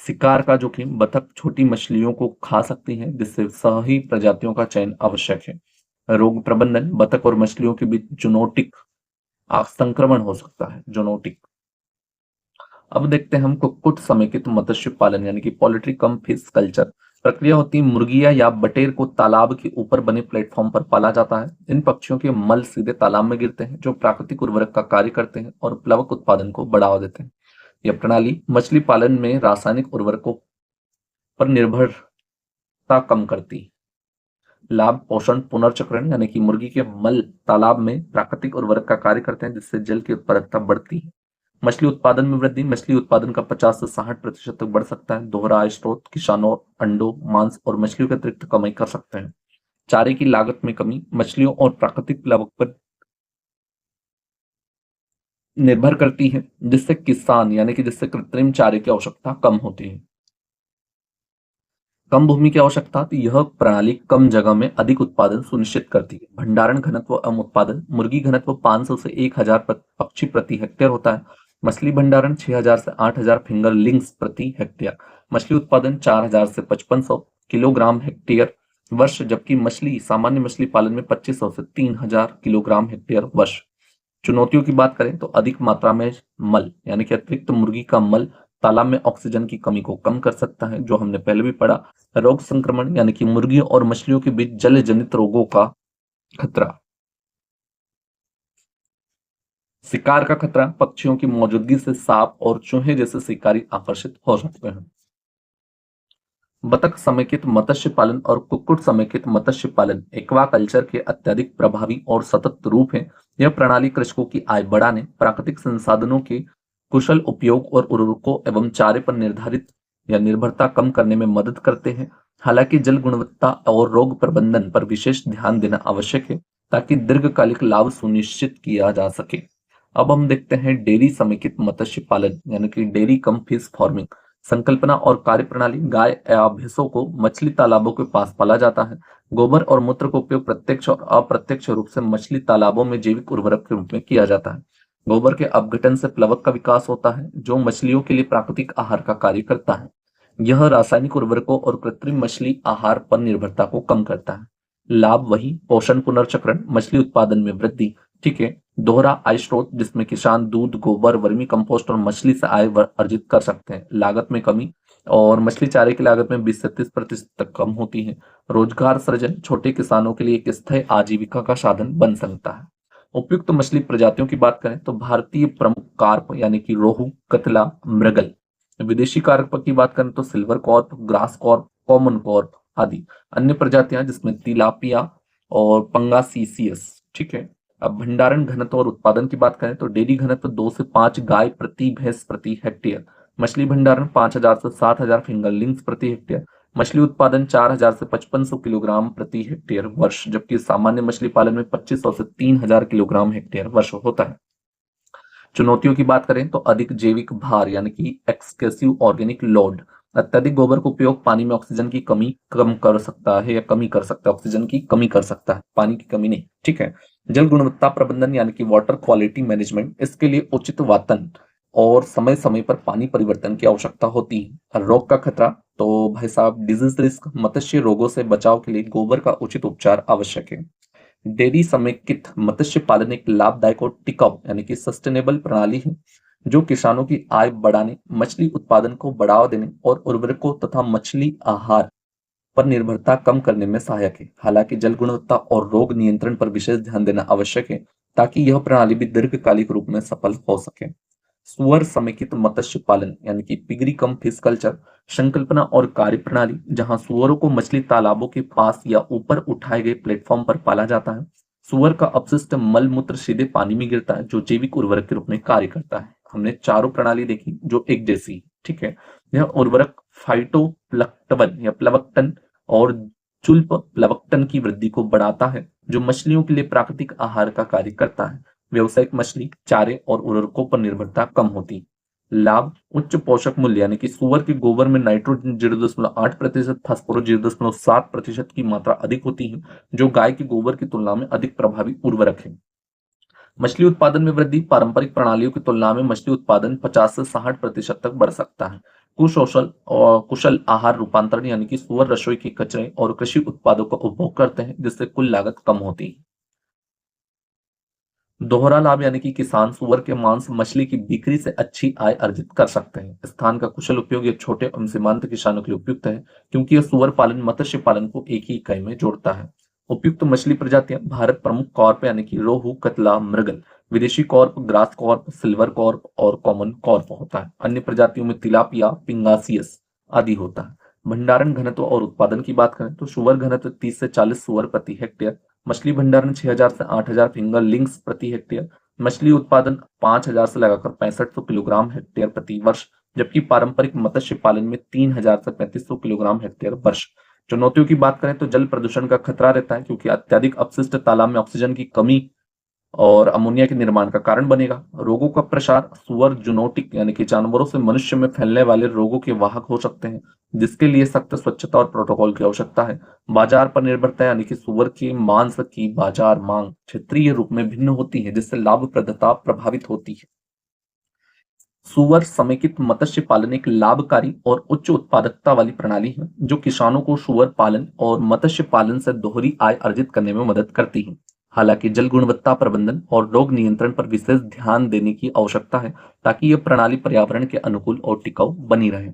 शिकार का जोखिम, बतख छोटी मछलियों को खा सकती हैं जिससे सही प्रजातियों का चयन आवश्यक है। रोग प्रबंधन, बतख और मछलियों के बीच जूनोटिक संक्रमण हो सकता है। जूनोटिक। अब देखते हैं हम कुक्कुट समेकित मत्स्य पालन यानी कि पोल्ट्री कम फिश कल्चर। प्रक्रिया होती है, मुर्गियां या बटेर को तालाब के ऊपर बने प्लेटफॉर्म पर पाला जाता है। इन पक्षियों के मल सीधे तालाब में गिरते हैं जो प्राकृतिक उर्वरक का कार्य करते हैं और प्लवक उत्पादन को बढ़ावा देते हैं। यह प्रणाली मछली पालन में रासायनिक उर्वरकों पर निर्भरता कम करती है। लाभ, पोषण पुनर्चक्रण यानी कि मुर्गी के मल तालाब में प्राकृतिक उर्वरक का कार्य करते हैं जिससे जल की उत्पादकता बढ़ती है। मछली उत्पादन में वृद्धि, मछली उत्पादन का 50 से 60% तक बढ़ सकता है। दोहरा आय स्रोत, किसानों अंडों, मांस और मछलियों के अतिरिक्त कमाई कर सकते हैं। चारे की लागत में कमी, मछलियों और प्राकृतिक प्लवक पर निर्भर करती है जिससे किसान यानी कि जिससे कृत्रिम चारे की आवश्यकता कम होती है। कम भूमि की आवश्यकता, तो यह प्रणाली कम जगह में अधिक उत्पादन सुनिश्चित करती है। भंडारण घनत्व एवं उत्पादन, मुर्गी घनत्व 500 से 1000 पक्षी प्रति हेक्टेयर होता है। मछली भंडारण 6000 से 8000 फिंगर लिंग्स प्रति हेक्टेयर। मछली उत्पादन 4000 से 5500 किलोग्राम हेक्टेयर वर्ष, जबकि सामान्य मछली पालन में 2500 से 3000 किलोग्राम हेक्टेयर वर्ष। चुनौतियों की बात करें तो अधिक मात्रा में मल यानी कि अतिरिक्त मुर्गी का मल तालाब में ऑक्सीजन की कमी को कम कर सकता है, जो हमने पहले भी पढ़ा। रोग संक्रमण यानी कि मुर्गियों और मछलियों के बीच जल जनित रोगों का खतरा। शिकार का खतरा, पक्षियों की मौजूदगी से सांप और चूहे जैसे शिकारी आकर्षित हो सकते हैं। बतख समेकित मत्स्य पालन और कुक्कुट समेकित मत्स्य पालन एक्वाकल्चर के अत्यधिक प्रभावी और सतत रूप है। यह प्रणाली कृषकों की आय बढ़ाने, प्राकृतिक संसाधनों के कुशल उपयोग और उर्वरकों एवं चारे पर निर्धारित या निर्भरता कम करने में मदद करते हैं। हालांकि जल गुणवत्ता और रोग प्रबंधन पर विशेष ध्यान देना आवश्यक है ताकि दीर्घकालिक लाभ सुनिश्चित किया जा सके। अब हम देखते हैं डेयरी समेकित मत्स्य पालन यानी कि डेयरी कम फिश फार्मिंग। संकल्पना और कार्यप्रणाली, गाय या भैंसों को मछली तालाबों के पास पाला जाता है। गोबर और मूत्र का उपयोग प्रत्यक्ष और अप्रत्यक्ष रूप से मछली तालाबों में जैविक उर्वरक के रूप में किया जाता है। गोबर के अपघटन से प्लवक का विकास होता है जो मछलियों के लिए प्राकृतिक आहार का कार्य करता है। यह रासायनिक उर्वरकों और कृत्रिम मछली आहार पर निर्भरता को कम करता है। लाभ वही, पोषण पुनर्चक्रण, मछली उत्पादन में वृद्धि। ठीक है, दोहरा आय स्रोत जिसमें किसान दूध, गोबर, वर्मी कंपोस्ट और मछली से आय अर्जित कर सकते हैं। लागत में कमी और मछली चारे की लागत में 20 से 30% तक कम होती है। रोजगार सृजन, छोटे किसानों के लिए एक स्थायी आजीविका का साधन बन सकता है। उपयुक्त मछली प्रजातियों की बात करें तो भारतीय प्रमुख कार्प यानी कि रोहू, कतला, मृगल। विदेशी कार्प की बात करें तो silver Corp, grass Corp, common carp आदि। अन्य प्रजातियां जिसमें तिलापिया और पंगासीसियस। ठीक है। अब भंडारण घनत्व और उत्पादन की बात करें तो डेयरी घनत्व 2 से 5 गाय प्रति भैंस प्रति हेक्टेयर। मछली भंडारण 5,000 से 7,000 फिंगरलिंग्स प्रति हेक्टेयर। मछली उत्पादन 4,000 से 5,500 किलोग्राम प्रति हेक्टेयर वर्ष, जबकि सामान्य मछली पालन में 2,500 से 3,000 किलोग्राम हेक्टेयर वर्ष होता है। चुनौतियों की बात करें तो अधिक जैविक भार यानी कि एक्सकेसिव ऑर्गेनिक लोड। अत्यधिक गोबर का उपयोग पानी में ऑक्सीजन की कमी कम कर सकता है या कमी कर सकता है, ऑक्सीजन की कमी कर सकता है, पानी की कमी नहीं। ठीक है। जल गुणवत्ता प्रबंधन यानी कि वाटर क्वालिटी मैनेजमेंट, इसके लिए उचित वातन और समय समय पर पानी परिवर्तन की आवश्यकता होती है। रोग का खतरा तो भाई साहब डिजीज रिस्क, मत्स्य रोगों से बचाव के लिए गोबर का उचित उपचार आवश्यक है। डेयरी समेकित मत्स्य पालन एक लाभदायक और टिकाऊ यानी कि सस्टेनेबल प्रणाली है जो किसानों की आय बढ़ाने, मछली उत्पादन को बढ़ावा देने और उर्वरकों तथा मछली आहार पर निर्भरता कम करने में सहायक है। हालांकि जल गुणवत्ता और रोग नियंत्रण पर विशेष ध्यान देना आवश्यक है ताकि यह प्रणाली भी दीर्घकालिक रूप में सफल हो सके। सुअर समेकित मत्स्य पालन यानी कि पिगरी कम फिश कल्चर संकल्पना और कार्यप्रणाली, जहां सुअरों को मछली तालाबों के पास या ऊपर उठाए गए प्लेटफॉर्म पर पाला जाता है। सुअर का अपशिष्ट मल मूत्र सीधे पानी में गिरता है जो जैविक उर्वरक के रूप में कार्य करता है। हमने चारों प्रणाली देखी जो एक जैसी है। ठीक है। यह उर्वरक फाइटोप्लैंक्टन या प्लवक्टन और चुल्प प्लवक्टन की वृद्धि को बढ़ाता है जो मछलियों के लिए प्राकृतिक आहार का कार्य करता है। व्यवसायिक मछली चारे और उर्वरकों पर निर्भरता कम होती। लाभ उच्च पोषक मूल्य यानी कि सुअर के गोबर में नाइट्रोजन 0.8%, फास्फोरस 0.7% की मात्रा अधिक होती है जो गाय के गोबर की तुलना में अधिक प्रभावी उर्वरक है। मछली उत्पादन में वृद्धि पारंपरिक प्रणालियों की तुलना में मछली उत्पादन 50 से 60% तक बढ़ सकता है। कुशल आहार रूपांतरण यानी कि सुअर रसोई के कचरे और कृषि उत्पादों का उपभोग करते हैं जिससे कुल लागत कम होती है। दोहरा लाभ यानी कि किसान सुअर के मांस मछली की बिक्री से अच्छी आय अर्जित कर सकते हैं। स्थान का कुशल उपयोग ये छोटे एवं सीमांत किसानों के लिए उपयुक्त है क्योंकि यह सुअर पालन मत्स्य पालन को एक ही इकाई में जोड़ता है। उपयुक्त मछली प्रजातियां भारत प्रमुख कॉर्प यानी कि रोहू, कतला, मृगल। विदेशी Corp grass Corp, silver Corp और कॉमन कॉर्प होता है। अन्य प्रजातियों में तिलापिया, पिंगासियस आदि होता है। भंडारण घनत्व और उत्पादन की बात करें तो सुअर घनत्व 30 से 40 सुअर प्रति हेक्टेयर। मछली भंडारण 6,000 से 8,000 फिंगर लिंक्स प्रति हेक्टेयर। मछली उत्पादन 5,000 से लगाकर 6,500 किलोग्राम हेक्टेयर प्रति वर्ष, जबकि पारंपरिक मत्स्य पालन में 3,000 से 3,500 किलोग्राम हेक्टेयर वर्ष। चुनौतियों की बात करें तो जल प्रदूषण का खतरा रहता है क्योंकि अत्यधिक अपशिष्ट तालाब में ऑक्सीजन की कमी और अमोनिया के निर्माण का कारण बनेगा। रोगों का प्रसार सुअर जूनोटिक यानी कि जानवरों से मनुष्य में फैलने वाले रोगों के वाहक हो सकते हैं जिसके लिए सख्त स्वच्छता और प्रोटोकॉल की आवश्यकता है। बाजार पर निर्भरता यानी कि सुअर के मांस की बाजार मांग क्षेत्रीय रूप में भिन्न होती है जिससे लाभप्रदता प्रभावित होती है। सुअर समेकित मत्स्य पालन एक लाभकारी और उच्च उत्पादकता वाली प्रणाली है जो किसानों को सुअर पालन और मत्स्य पालन से दोहरी आय अर्जित करने में मदद करती है। हालांकि जल गुणवत्ता प्रबंधन और रोग नियंत्रण पर विशेष ध्यान देने की आवश्यकता है ताकि यह प्रणाली पर्यावरण के अनुकूल और टिकाऊ बनी रहे।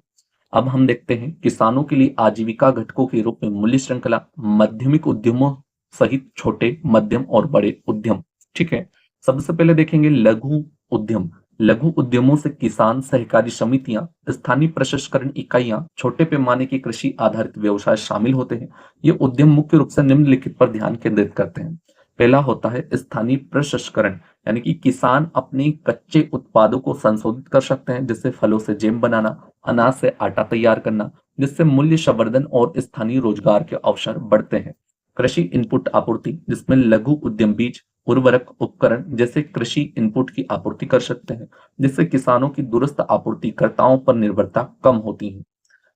अब हम देखते हैं किसानों के लिए आजीविका घटकों के रूप में मूल्य श्रृंखला, माध्यमिक उद्यमों सहित छोटे, मध्यम और बड़े उद्यम। ठीक है। सबसे पहले देखेंगे लघु उद्यम। लघु उद्यमों से किसान, सहकारी समितियां, स्थानीय प्रसंस्करण इकाइयां, छोटे पैमाने के कृषि आधारित व्यवसाय शामिल होते हैं। ये उद्यम मुख्य रूप से निम्नलिखित पर ध्यान केंद्रित करते हैं। पहला होता है स्थानीय प्रसंस्करण यानी कि किसान अपने कच्चे उत्पादों को संशोधित कर सकते हैं जैसे फलों से जैम बनाना, अनाज से आटा तैयार करना, जिससे मूल्य संवर्धन और स्थानीय रोजगार के अवसर बढ़ते हैं। कृषि इनपुट आपूर्ति जिसमें लघु उद्यम बीज, उर्वरक, उपकरण जैसे कृषि इनपुट की आपूर्ति कर सकते हैं जिससे किसानों की दूरस्थ आपूर्तिकर्ताओं पर निर्भरता कम होती है।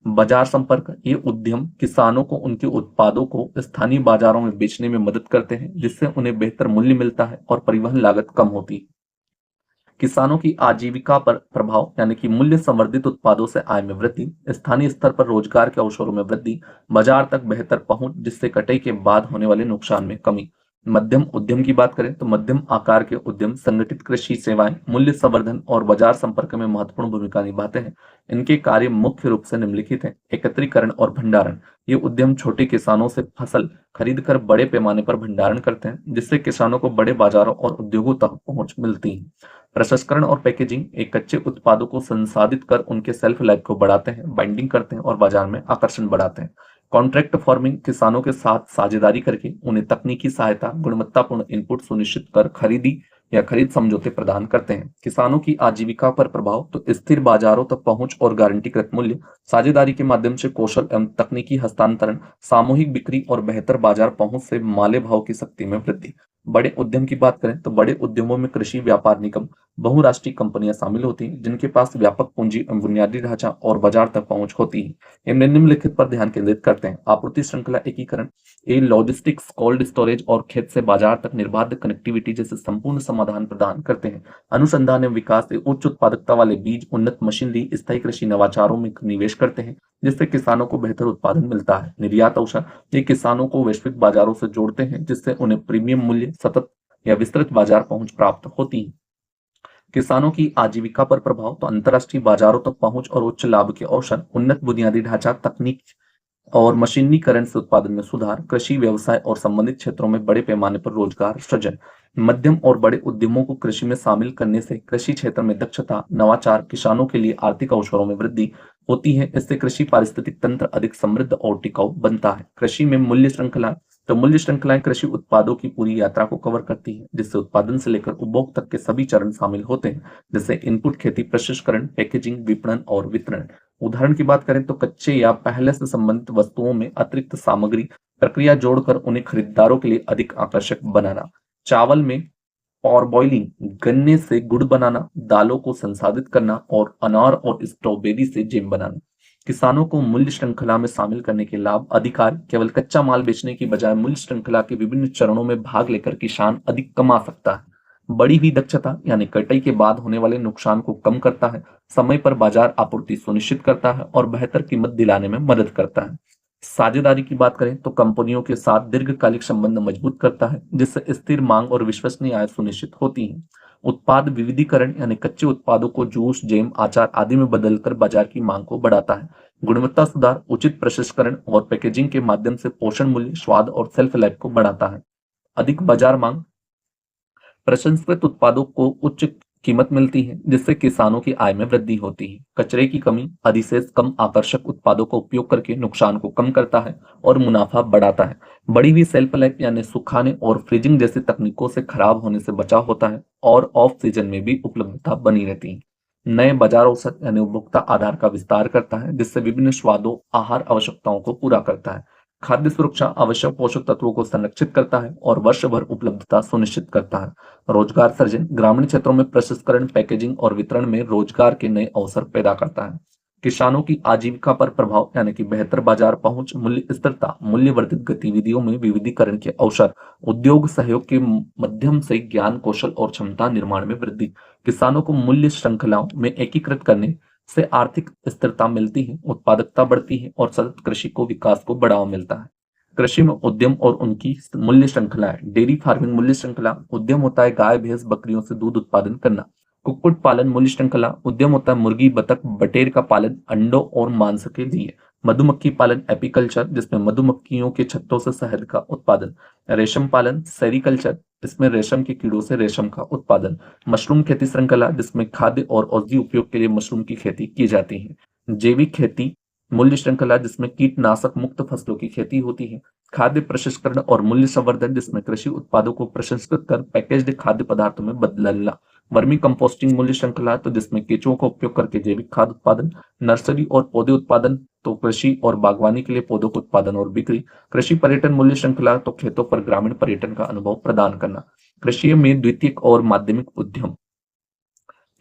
बाजार संपर्क ये उद्यम किसानों को उनके उत्पादों को स्थानीय बाजारों में बेचने में मदद करते हैं जिससे उन्हें बेहतर मूल्य मिलता है और परिवहन लागत कम होती है। किसानों की आजीविका पर प्रभाव यानी कि मूल्य संवर्धित उत्पादों से आय में वृद्धि, स्थानीय स्तर पर रोजगार के अवसरों में वृद्धि, बाजार तक बेहतर पहुंच जिससे कटाई के बाद होने वाले नुकसान में कमी। मध्यम उद्यम की बात करें तो मध्यम आकार के उद्यम संगठित कृषि सेवाएं, मूल्य संवर्धन और बाजार संपर्क में महत्वपूर्ण भूमिका निभाते हैं। इनके कार्य मुख्य रूप से निम्नलिखित हैं। एकत्रीकरण और भंडारण। ये उद्यम छोटे किसानों से फसल खरीद कर बड़े पैमाने पर भंडारण करते हैं, जिससे किसानों को बड़े बाजारों और उद्योगों तक पहुंच मिलती है। प्रसंस्करण और पैकेजिंग। एक कच्चे उत्पादों को संसाधित कर उनके सेल्फ लाइफ को बढ़ाते हैं, बाइंडिंग करते हैं और बाजार में आकर्षण बढ़ाते हैं। Contract farming. किसानों के साथ साझेदारी करके उन्हें तकनीकी सहायता, गुणवत्तापूर्ण इनपुट सुनिश्चित कर खरीदी या खरीद समझौते प्रदान करते हैं। किसानों की आजीविका पर प्रभाव तो स्थिर बाजारों तक पहुंच और गारंटीकृत मूल्य, साझेदारी के माध्यम से कौशल एवं तकनीकी हस्तांतरण, सामूहिक बिक्री और बेहतर बाजार पहुंच से माले भाव की शक्ति में वृद्धि। बड़े उद्यम की बात करें तो बड़े उद्यमों में कृषि व्यापार निगम, बहुराष्ट्रीय कंपनियां शामिल होती हैं, जिनके पास व्यापक पूंजी एवं बुनियादी ढांचा और बाजार तक पहुंच होती है। इनमें निम्नलिखित पर ध्यान केंद्रित करते हैं। आपूर्ति श्रृंखला एकीकरण। ये लॉजिस्टिक्स, कोल्ड स्टोरेज और खेत से बाजार तक निर्बाध कनेक्टिविटी जैसे संपूर्ण समाधान प्रदान करते हैं। अनुसंधान एवं विकास से उच्च उत्पादकता वाले बीज, उन्नत मशीनरी, स्थायी कृषि नवाचारों में निवेश करते हैं, जिससे किसानों को बेहतर उत्पादन मिलता है। निर्यात अवसर। ये किसानों को वैश्विक बाजारों से जोड़ते हैं, जिससे उन्हें प्रीमियम मूल्य, सतत या विस्तृत बाजार पहुंच प्राप्त होती है। किसानों की आजीविका पर प्रभाव तो अंतर्राष्ट्रीय बाजारों तक पहुंच और उच्च लाभ के अवसर, उन्नत बुनियादी ढांचा, तकनीक और मशीनीकरण से उत्पादन में सुधार, कृषि व्यवसाय और संबंधित क्षेत्रों में बड़े पैमाने पर रोजगार सृजन। मध्यम और बड़े उद्यमों को कृषि में शामिल करने से कृषि क्षेत्र में दक्षता, नवाचार, किसानों के लिए आर्थिक अवसरों में वृद्धि होती है। इससे कृषि पारिस्थितिक तंत्र अधिक समृद्ध और टिकाऊ बनता है। कृषि में मूल्य श्रृंखला तो मूल्य श्रृंखलाएं कृषि उत्पादों की पूरी यात्रा को कवर करती है, जिससे उत्पादन से लेकर उपभोग तक के सभी चरण शामिल होते हैं, जैसे इनपुट, खेती, प्रसंस्करण, पैकेजिंग, विपणन और वितरण। उदाहरण की बात करें तो कच्चे या पहले से संबंधित वस्तुओं में अतिरिक्त सामग्री, प्रक्रिया जोड़कर उन्हें खरीदारों के लिए अधिक आकर्षक बनाना। चावल में और बॉइलिंग, गन्ने से गुड़ बनाना, दालों को संसाधित करना और अनार और स्ट्रॉबेरी से जैम बनाना। किसानों को मूल्य श्रृंखला में शामिल करने के लाभ। अधिकार। केवल कच्चा माल बेचने की बजाय मूल्य श्रृंखला के विभिन्न चरणों में भाग लेकर किसान अधिक कमा सकता है। बढ़ी हुई दक्षता यानी कटाई के बाद होने वाले नुकसान को कम करता है, समय पर बाजार आपूर्ति सुनिश्चित करता है और बेहतर कीमत दिलाने में मदद करता है। साझेदारी की बात करें तो कंपनियों के साथ दीर्घकालिक संबंध मजबूत करता है, जिससे स्थिर मांग और विश्वसनीय आय सुनिश्चित होती है। उत्पाद विविधीकरण यानी कच्चे उत्पादों को जूस, जैम, आचार आदि में बदलकर बाजार की मांग को बढ़ाता है। गुणवत्ता सुधार, उचित प्रसंस्करण और पैकेजिंग के माध्यम से पोषण मूल्य, स्वाद और सेल्फ लाइफ को बढ़ाता है। अधिक बाजार मांग। प्रसंस्कृत उत्पादों को उच्च कीमत मिलती है, जिससे किसानों की आय में वृद्धि होती है। कचरे की कमी। अधिशेष कम आकर्षक उत्पादों का उपयोग करके नुकसान को कम करता है और मुनाफा बढ़ाता है। बढ़ी हुई सेल्फ लाइफ यानी सुखाने और फ्रीजिंग जैसी तकनीकों से खराब होने से बचाव होता है और ऑफ सीजन में भी उपलब्धता बनी रहती है। नए बाजार अवसर यानी उपभोक्ता आधार का विस्तार करता है, जिससे विभिन्न स्वादों, आहार आवश्यकताओं को पूरा करता है। खाद्य सुरक्षा आवश्यक पोषक तत्वों को संरक्षित करता है और वर्ष भर उपलब्धता सुनिश्चित करता है। रोजगार सृजन। ग्रामीण क्षेत्रों में प्रसंस्करण, पैकेजिंग और वितरण में रोजगार के नए अवसर पैदा करता है। किसानों की आजीविका पर प्रभाव यानी कि बेहतर बाजार पहुंच, मूल्य स्थिरता, मूल्य वर्धित गतिविधियों में विविधीकरण के अवसर, उद्योग सहयोग के माध्यम से ज्ञान, कौशल और क्षमता निर्माण में वृद्धि। किसानों को मूल्य श्रृंखलाओं में एकीकृत करने से आर्थिक स्थिरता मिलती है, उत्पादकता बढ़ती है और सतत कृषि को विकास को बढ़ावा मिलता है। कृषि में उद्यम और उनकी मूल्य श्रृंखला। डेयरी फार्मिंग मूल्य श्रृंखला। उद्यम होता है गाय, भैंस, बकरियों से दूध उत्पादन करना। कुक्कुट पालन मूल्य श्रृंखला। उद्यम होता है मुर्गी, बतख, बटेर का पालन अंडों और मांस के लिए। मधुमक्खी पालन एपीकल्चर, जिसमें मधुमक्खियों के छत्तों से शहद का उत्पादन। रेशम पालन सेरीकल्चर, इसमें रेशम के कीड़ों से रेशम का उत्पादन। मशरूम खेती श्रृंखला, जिसमें खाद्य और औषधि उपयोग के लिए मशरूम की खेती की जाती है। जैविक खेती मूल्य श्रृंखला, जिसमें कीटनाशक मुक्त फसलों की खेती होती है। खाद्य प्रसंस्करण और मूल्य संवर्धन, जिसमें कृषि उत्पादों को प्रसंस्कृत कर पैकेज्ड खाद्य पदार्थों में बदलना। वर्मी कंपोस्टिंग मूल्य श्रृंखला, तो जिसमें केंचुओं का उपयोग करके जैविक खाद उत्पादन। नर्सरी और पौधे उत्पादन, तो कृषि और बागवानी के लिए पौधों के उत्पादन और बिक्री। कृषि पर्यटन मूल्य श्रृंखला, तो खेतों पर ग्रामीण पर्यटन का अनुभव प्रदान करना। कृषि में द्वितीयक और माध्यमिक उद्यम।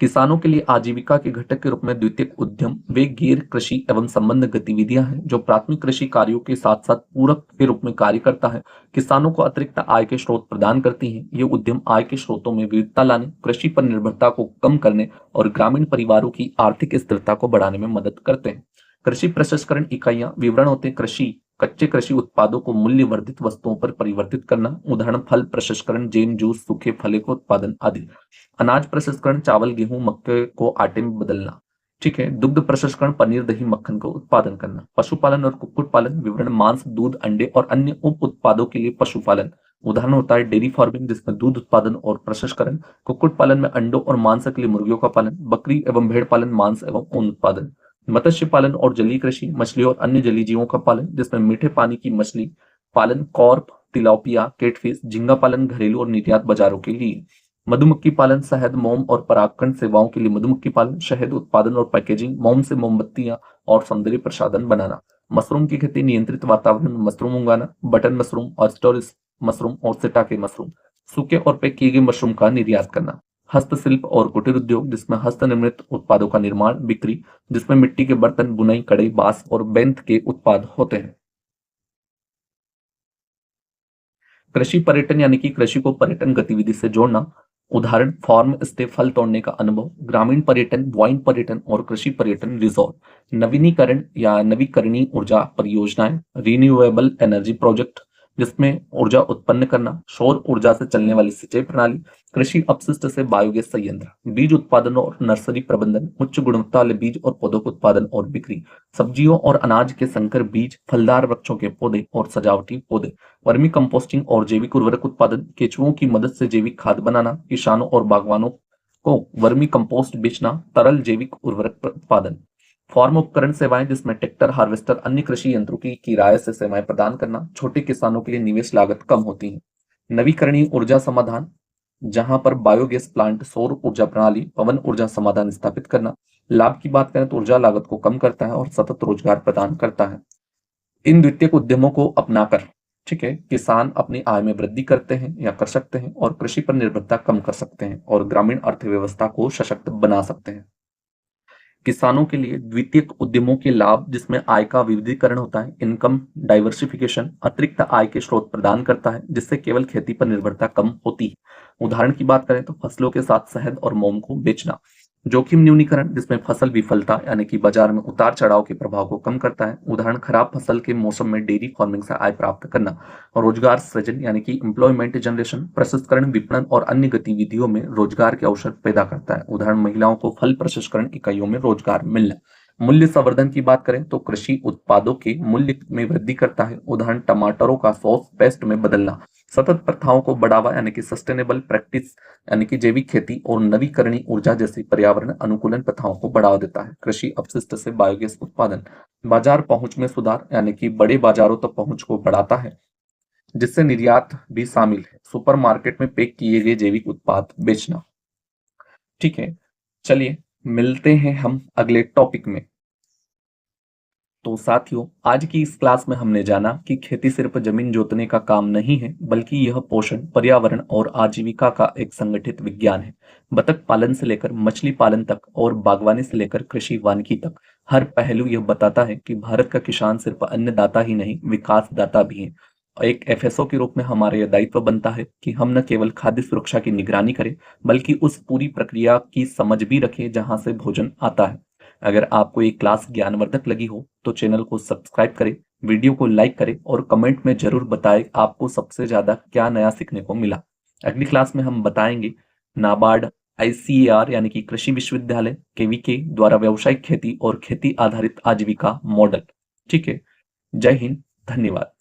किसानों के लिए आजीविका के घटक के रूप में द्वितीयक उद्यम वे गैर कृषि एवं संबंध गतिविधियां हैं जो प्राथमिक कृषि कार्यों के साथ साथ पूरक के रूप में कार्य करता है, किसानों को अतिरिक्त आय के स्रोत प्रदान करती हैं। ये उद्यम आय के स्रोतों में विविधता लाने, कृषि पर निर्भरता को कम करने और ग्रामीण परिवारों की आर्थिक स्थिरता को बढ़ाने में मदद करते हैं। कृषि प्रसंस्करण इकाइयां विवरण होते हैं कृषि कच्चे कृषि उत्पादों को मूल्य वर्धित वस्तुओं पर परिवर्तित करना, उदाहरण फल प्रसंस्करण, जैम जूस, सूखे फलों का उत्पादन आदि। अनाज प्रसंस्करण, चावल, गेहूं, मक्के को आटे में बदलना। ठीक है। दुग्ध प्रसंस्करण, पनीर, दही, मक्खन का उत्पादन करना। पशुपालन और कुक्कुट पालन, विवरण मांस, दूध, अंडे और अन्य उप उत्पादों के लिए पशुपालन। उदाहरण होता है डेयरी फार्मिंग, जिसमें दूध उत्पादन और प्रसंस्करण। कुक्कुट पालन में अंडों और मांस के लिए मुर्गियों का पालन। बकरी एवं भेड़ पालन, मांस एवं ऊन उत्पादन। मत्स्य पालन और जलीय कृषि, मछली और अन्य जलीय जीवों का पालन, जिसमें मीठे पानी की मछली पालन, कॉर्प, तिलापिया, केटफिश, झींगा पालन, घरेलू और निर्यात बाजारों के लिए। मधुमक्खी पालन, शहद, मोम और परागकण सेवाओं के लिए मधुमक्खी पालन, शहद उत्पादन और पैकेजिंग, मोम से मोमबत्तियां और सौंदर्य प्रसाधन बनाना। मशरूम की खेती, नियंत्रित वातावरण में मशरूम उगाना, बटन मशरूम, ऑयस्टर मशरूम और सिटाके मशरूम। सूखे और पैक किए गए मशरूम का निर्यात करना। हस्तशिल्प और कुटीर उद्योग, जिसमें हस्त निर्मित उत्पादों का निर्माण, बिक्री, जिसमें मिट्टी के बर्तन, बुनाई, कढ़ाई, बांस और बेंत के उत्पाद होते हैं। कृषि पर्यटन यानी कि कृषि को पर्यटन गतिविधि से जोड़ना। उदाहरण फार्म स्टे, फल तोड़ने का अनुभव। ग्रामीण पर्यटन, वाइन पर्यटन और कृषि पर्यटन रिजॉर्ट। नवीनीकरण या नवीकरणीय ऊर्जा परियोजनाएं, रिन्यूएबल एनर्जी प्रोजेक्ट, जिसमें ऊर्जा उत्पन्न करना, सौर ऊर्जा से चलने वाली सिंचाई प्रणाली, कृषि अपशिष्ट से बायोगैस संयंत्र। बीज उत्पादन और नर्सरी प्रबंधन, उच्च गुणवत्ता वाले बीज और पौधों के उत्पादन और बिक्री। सब्जियों और अनाज के संकर बीज, फलदार वृक्षों के पौधे और सजावटी पौधे। वर्मी कंपोस्टिंग और जैविक उर्वरक उत्पादन, केंचुओं की मदद से जैविक खाद बनाना, किसानों और बागवानों को वर्मी कंपोस्ट बेचना, तरल जैविक उर्वरक उत्पादन। फार्म उपकरण सेवाएं, जिसमें ट्रैक्टर, हार्वेस्टर, अन्य कृषि यंत्रों की किराए से सेवाएं प्रदान करना। छोटे किसानों के लिए निवेश लागत कम होती है। नवीकरणीय ऊर्जा समाधान, जहां पर बायोगैस प्लांट, सौर ऊर्जा प्रणाली, पवन ऊर्जा समाधान स्थापित करना। लाभ की बात करें तो ऊर्जा लागत को कम करता है और सतत रोजगार प्रदान करता है। इन द्वितीयक उद्यमों को अपनाकर, ठीक है, किसान अपनी आय में वृद्धि करते हैं या कर सकते हैं और कृषि पर निर्भरता कम कर सकते हैं और ग्रामीण अर्थव्यवस्था को सशक्त बना सकते हैं। किसानों के लिए द्वितीयक उद्यमों के लाभ, जिसमें आय का विविधीकरण होता है, इनकम डाइवर्सिफिकेशन, अतिरिक्त आय के स्रोत प्रदान करता है, जिससे केवल खेती पर निर्भरता कम होती है। उदाहरण की बात करें तो फसलों के साथ शहद और मोम को बेचना। जोखिम न्यूनीकरण, जिसमें फसल विफलता यानी कि बाजार में उतार चढ़ाव के प्रभाव को कम करता है। उदाहरण खराब फसल के मौसम में डेयरी फार्मिंग से आय प्राप्त करना। और रोजगार सृजन यानी कि एम्प्लॉयमेंट जनरेशन, प्रसंस्करण, विपणन और अन्य गतिविधियों में रोजगार के अवसर पैदा करता है। उदाहरण महिलाओं को फल प्रसंस्करण इकाइयों में रोजगार मिलना। मूल्य संवर्धन की बात करें तो कृषि उत्पादों के मूल्य में वृद्धि करता है। उदाहरण टमाटरों का सॉस पेस्ट में बदलना। सतत प्रथाओं को बढ़ावा यानी कि सस्टेनेबल प्रैक्टिस यानी कि जैविक खेती और नवीकरणीय ऊर्जा जैसी पर्यावरण अनुकूलन प्रथाओं को बढ़ावा देता है। कृषि अपशिष्ट से बायोगैस उत्पादन। बाजार पहुंच में सुधार यानी कि बड़े बाजारों तक पहुंच को बढ़ाता है, जिससे निर्यात भी शामिल है। सुपरमार्केट में पैक किए गए जैविक उत्पाद बेचना। ठीक है, चलिए मिलते हैं हम अगले टॉपिक में। तो साथियों, आज की इस क्लास में हमने जाना कि खेती सिर्फ जमीन जोतने का काम नहीं है, बल्कि यह पोषण, पर्यावरण और आजीविका का एक संगठित विज्ञान है। बतख पालन से लेकर मछली पालन तक और बागवानी से लेकर कृषि वानिकी तक, हर पहलू यह बताता है कि भारत का किसान सिर्फ अन्नदाता ही नहीं, विकास दाता भी है। और एक एफएसओ के रूप में हमारा यह दायित्व बनता है कि हम न केवल खाद्य सुरक्षा की निगरानी करें, बल्कि उस पूरी प्रक्रिया की समझ भी रखें जहां से भोजन आता है। अगर आपको ये क्लास ज्ञानवर्धक लगी हो तो चैनल को सब्सक्राइब करें, वीडियो को लाइक करें और कमेंट में जरूर बताएं आपको सबसे ज्यादा क्या नया सीखने को मिला। अगली क्लास में हम बताएंगे नाबार्ड, आईसीएआर यानी कि कृषि विश्वविद्यालय, केवीके द्वारा व्यावसायिक खेती और खेती आधारित आजीविका मॉडल। ठीक है, जय हिंद, धन्यवाद।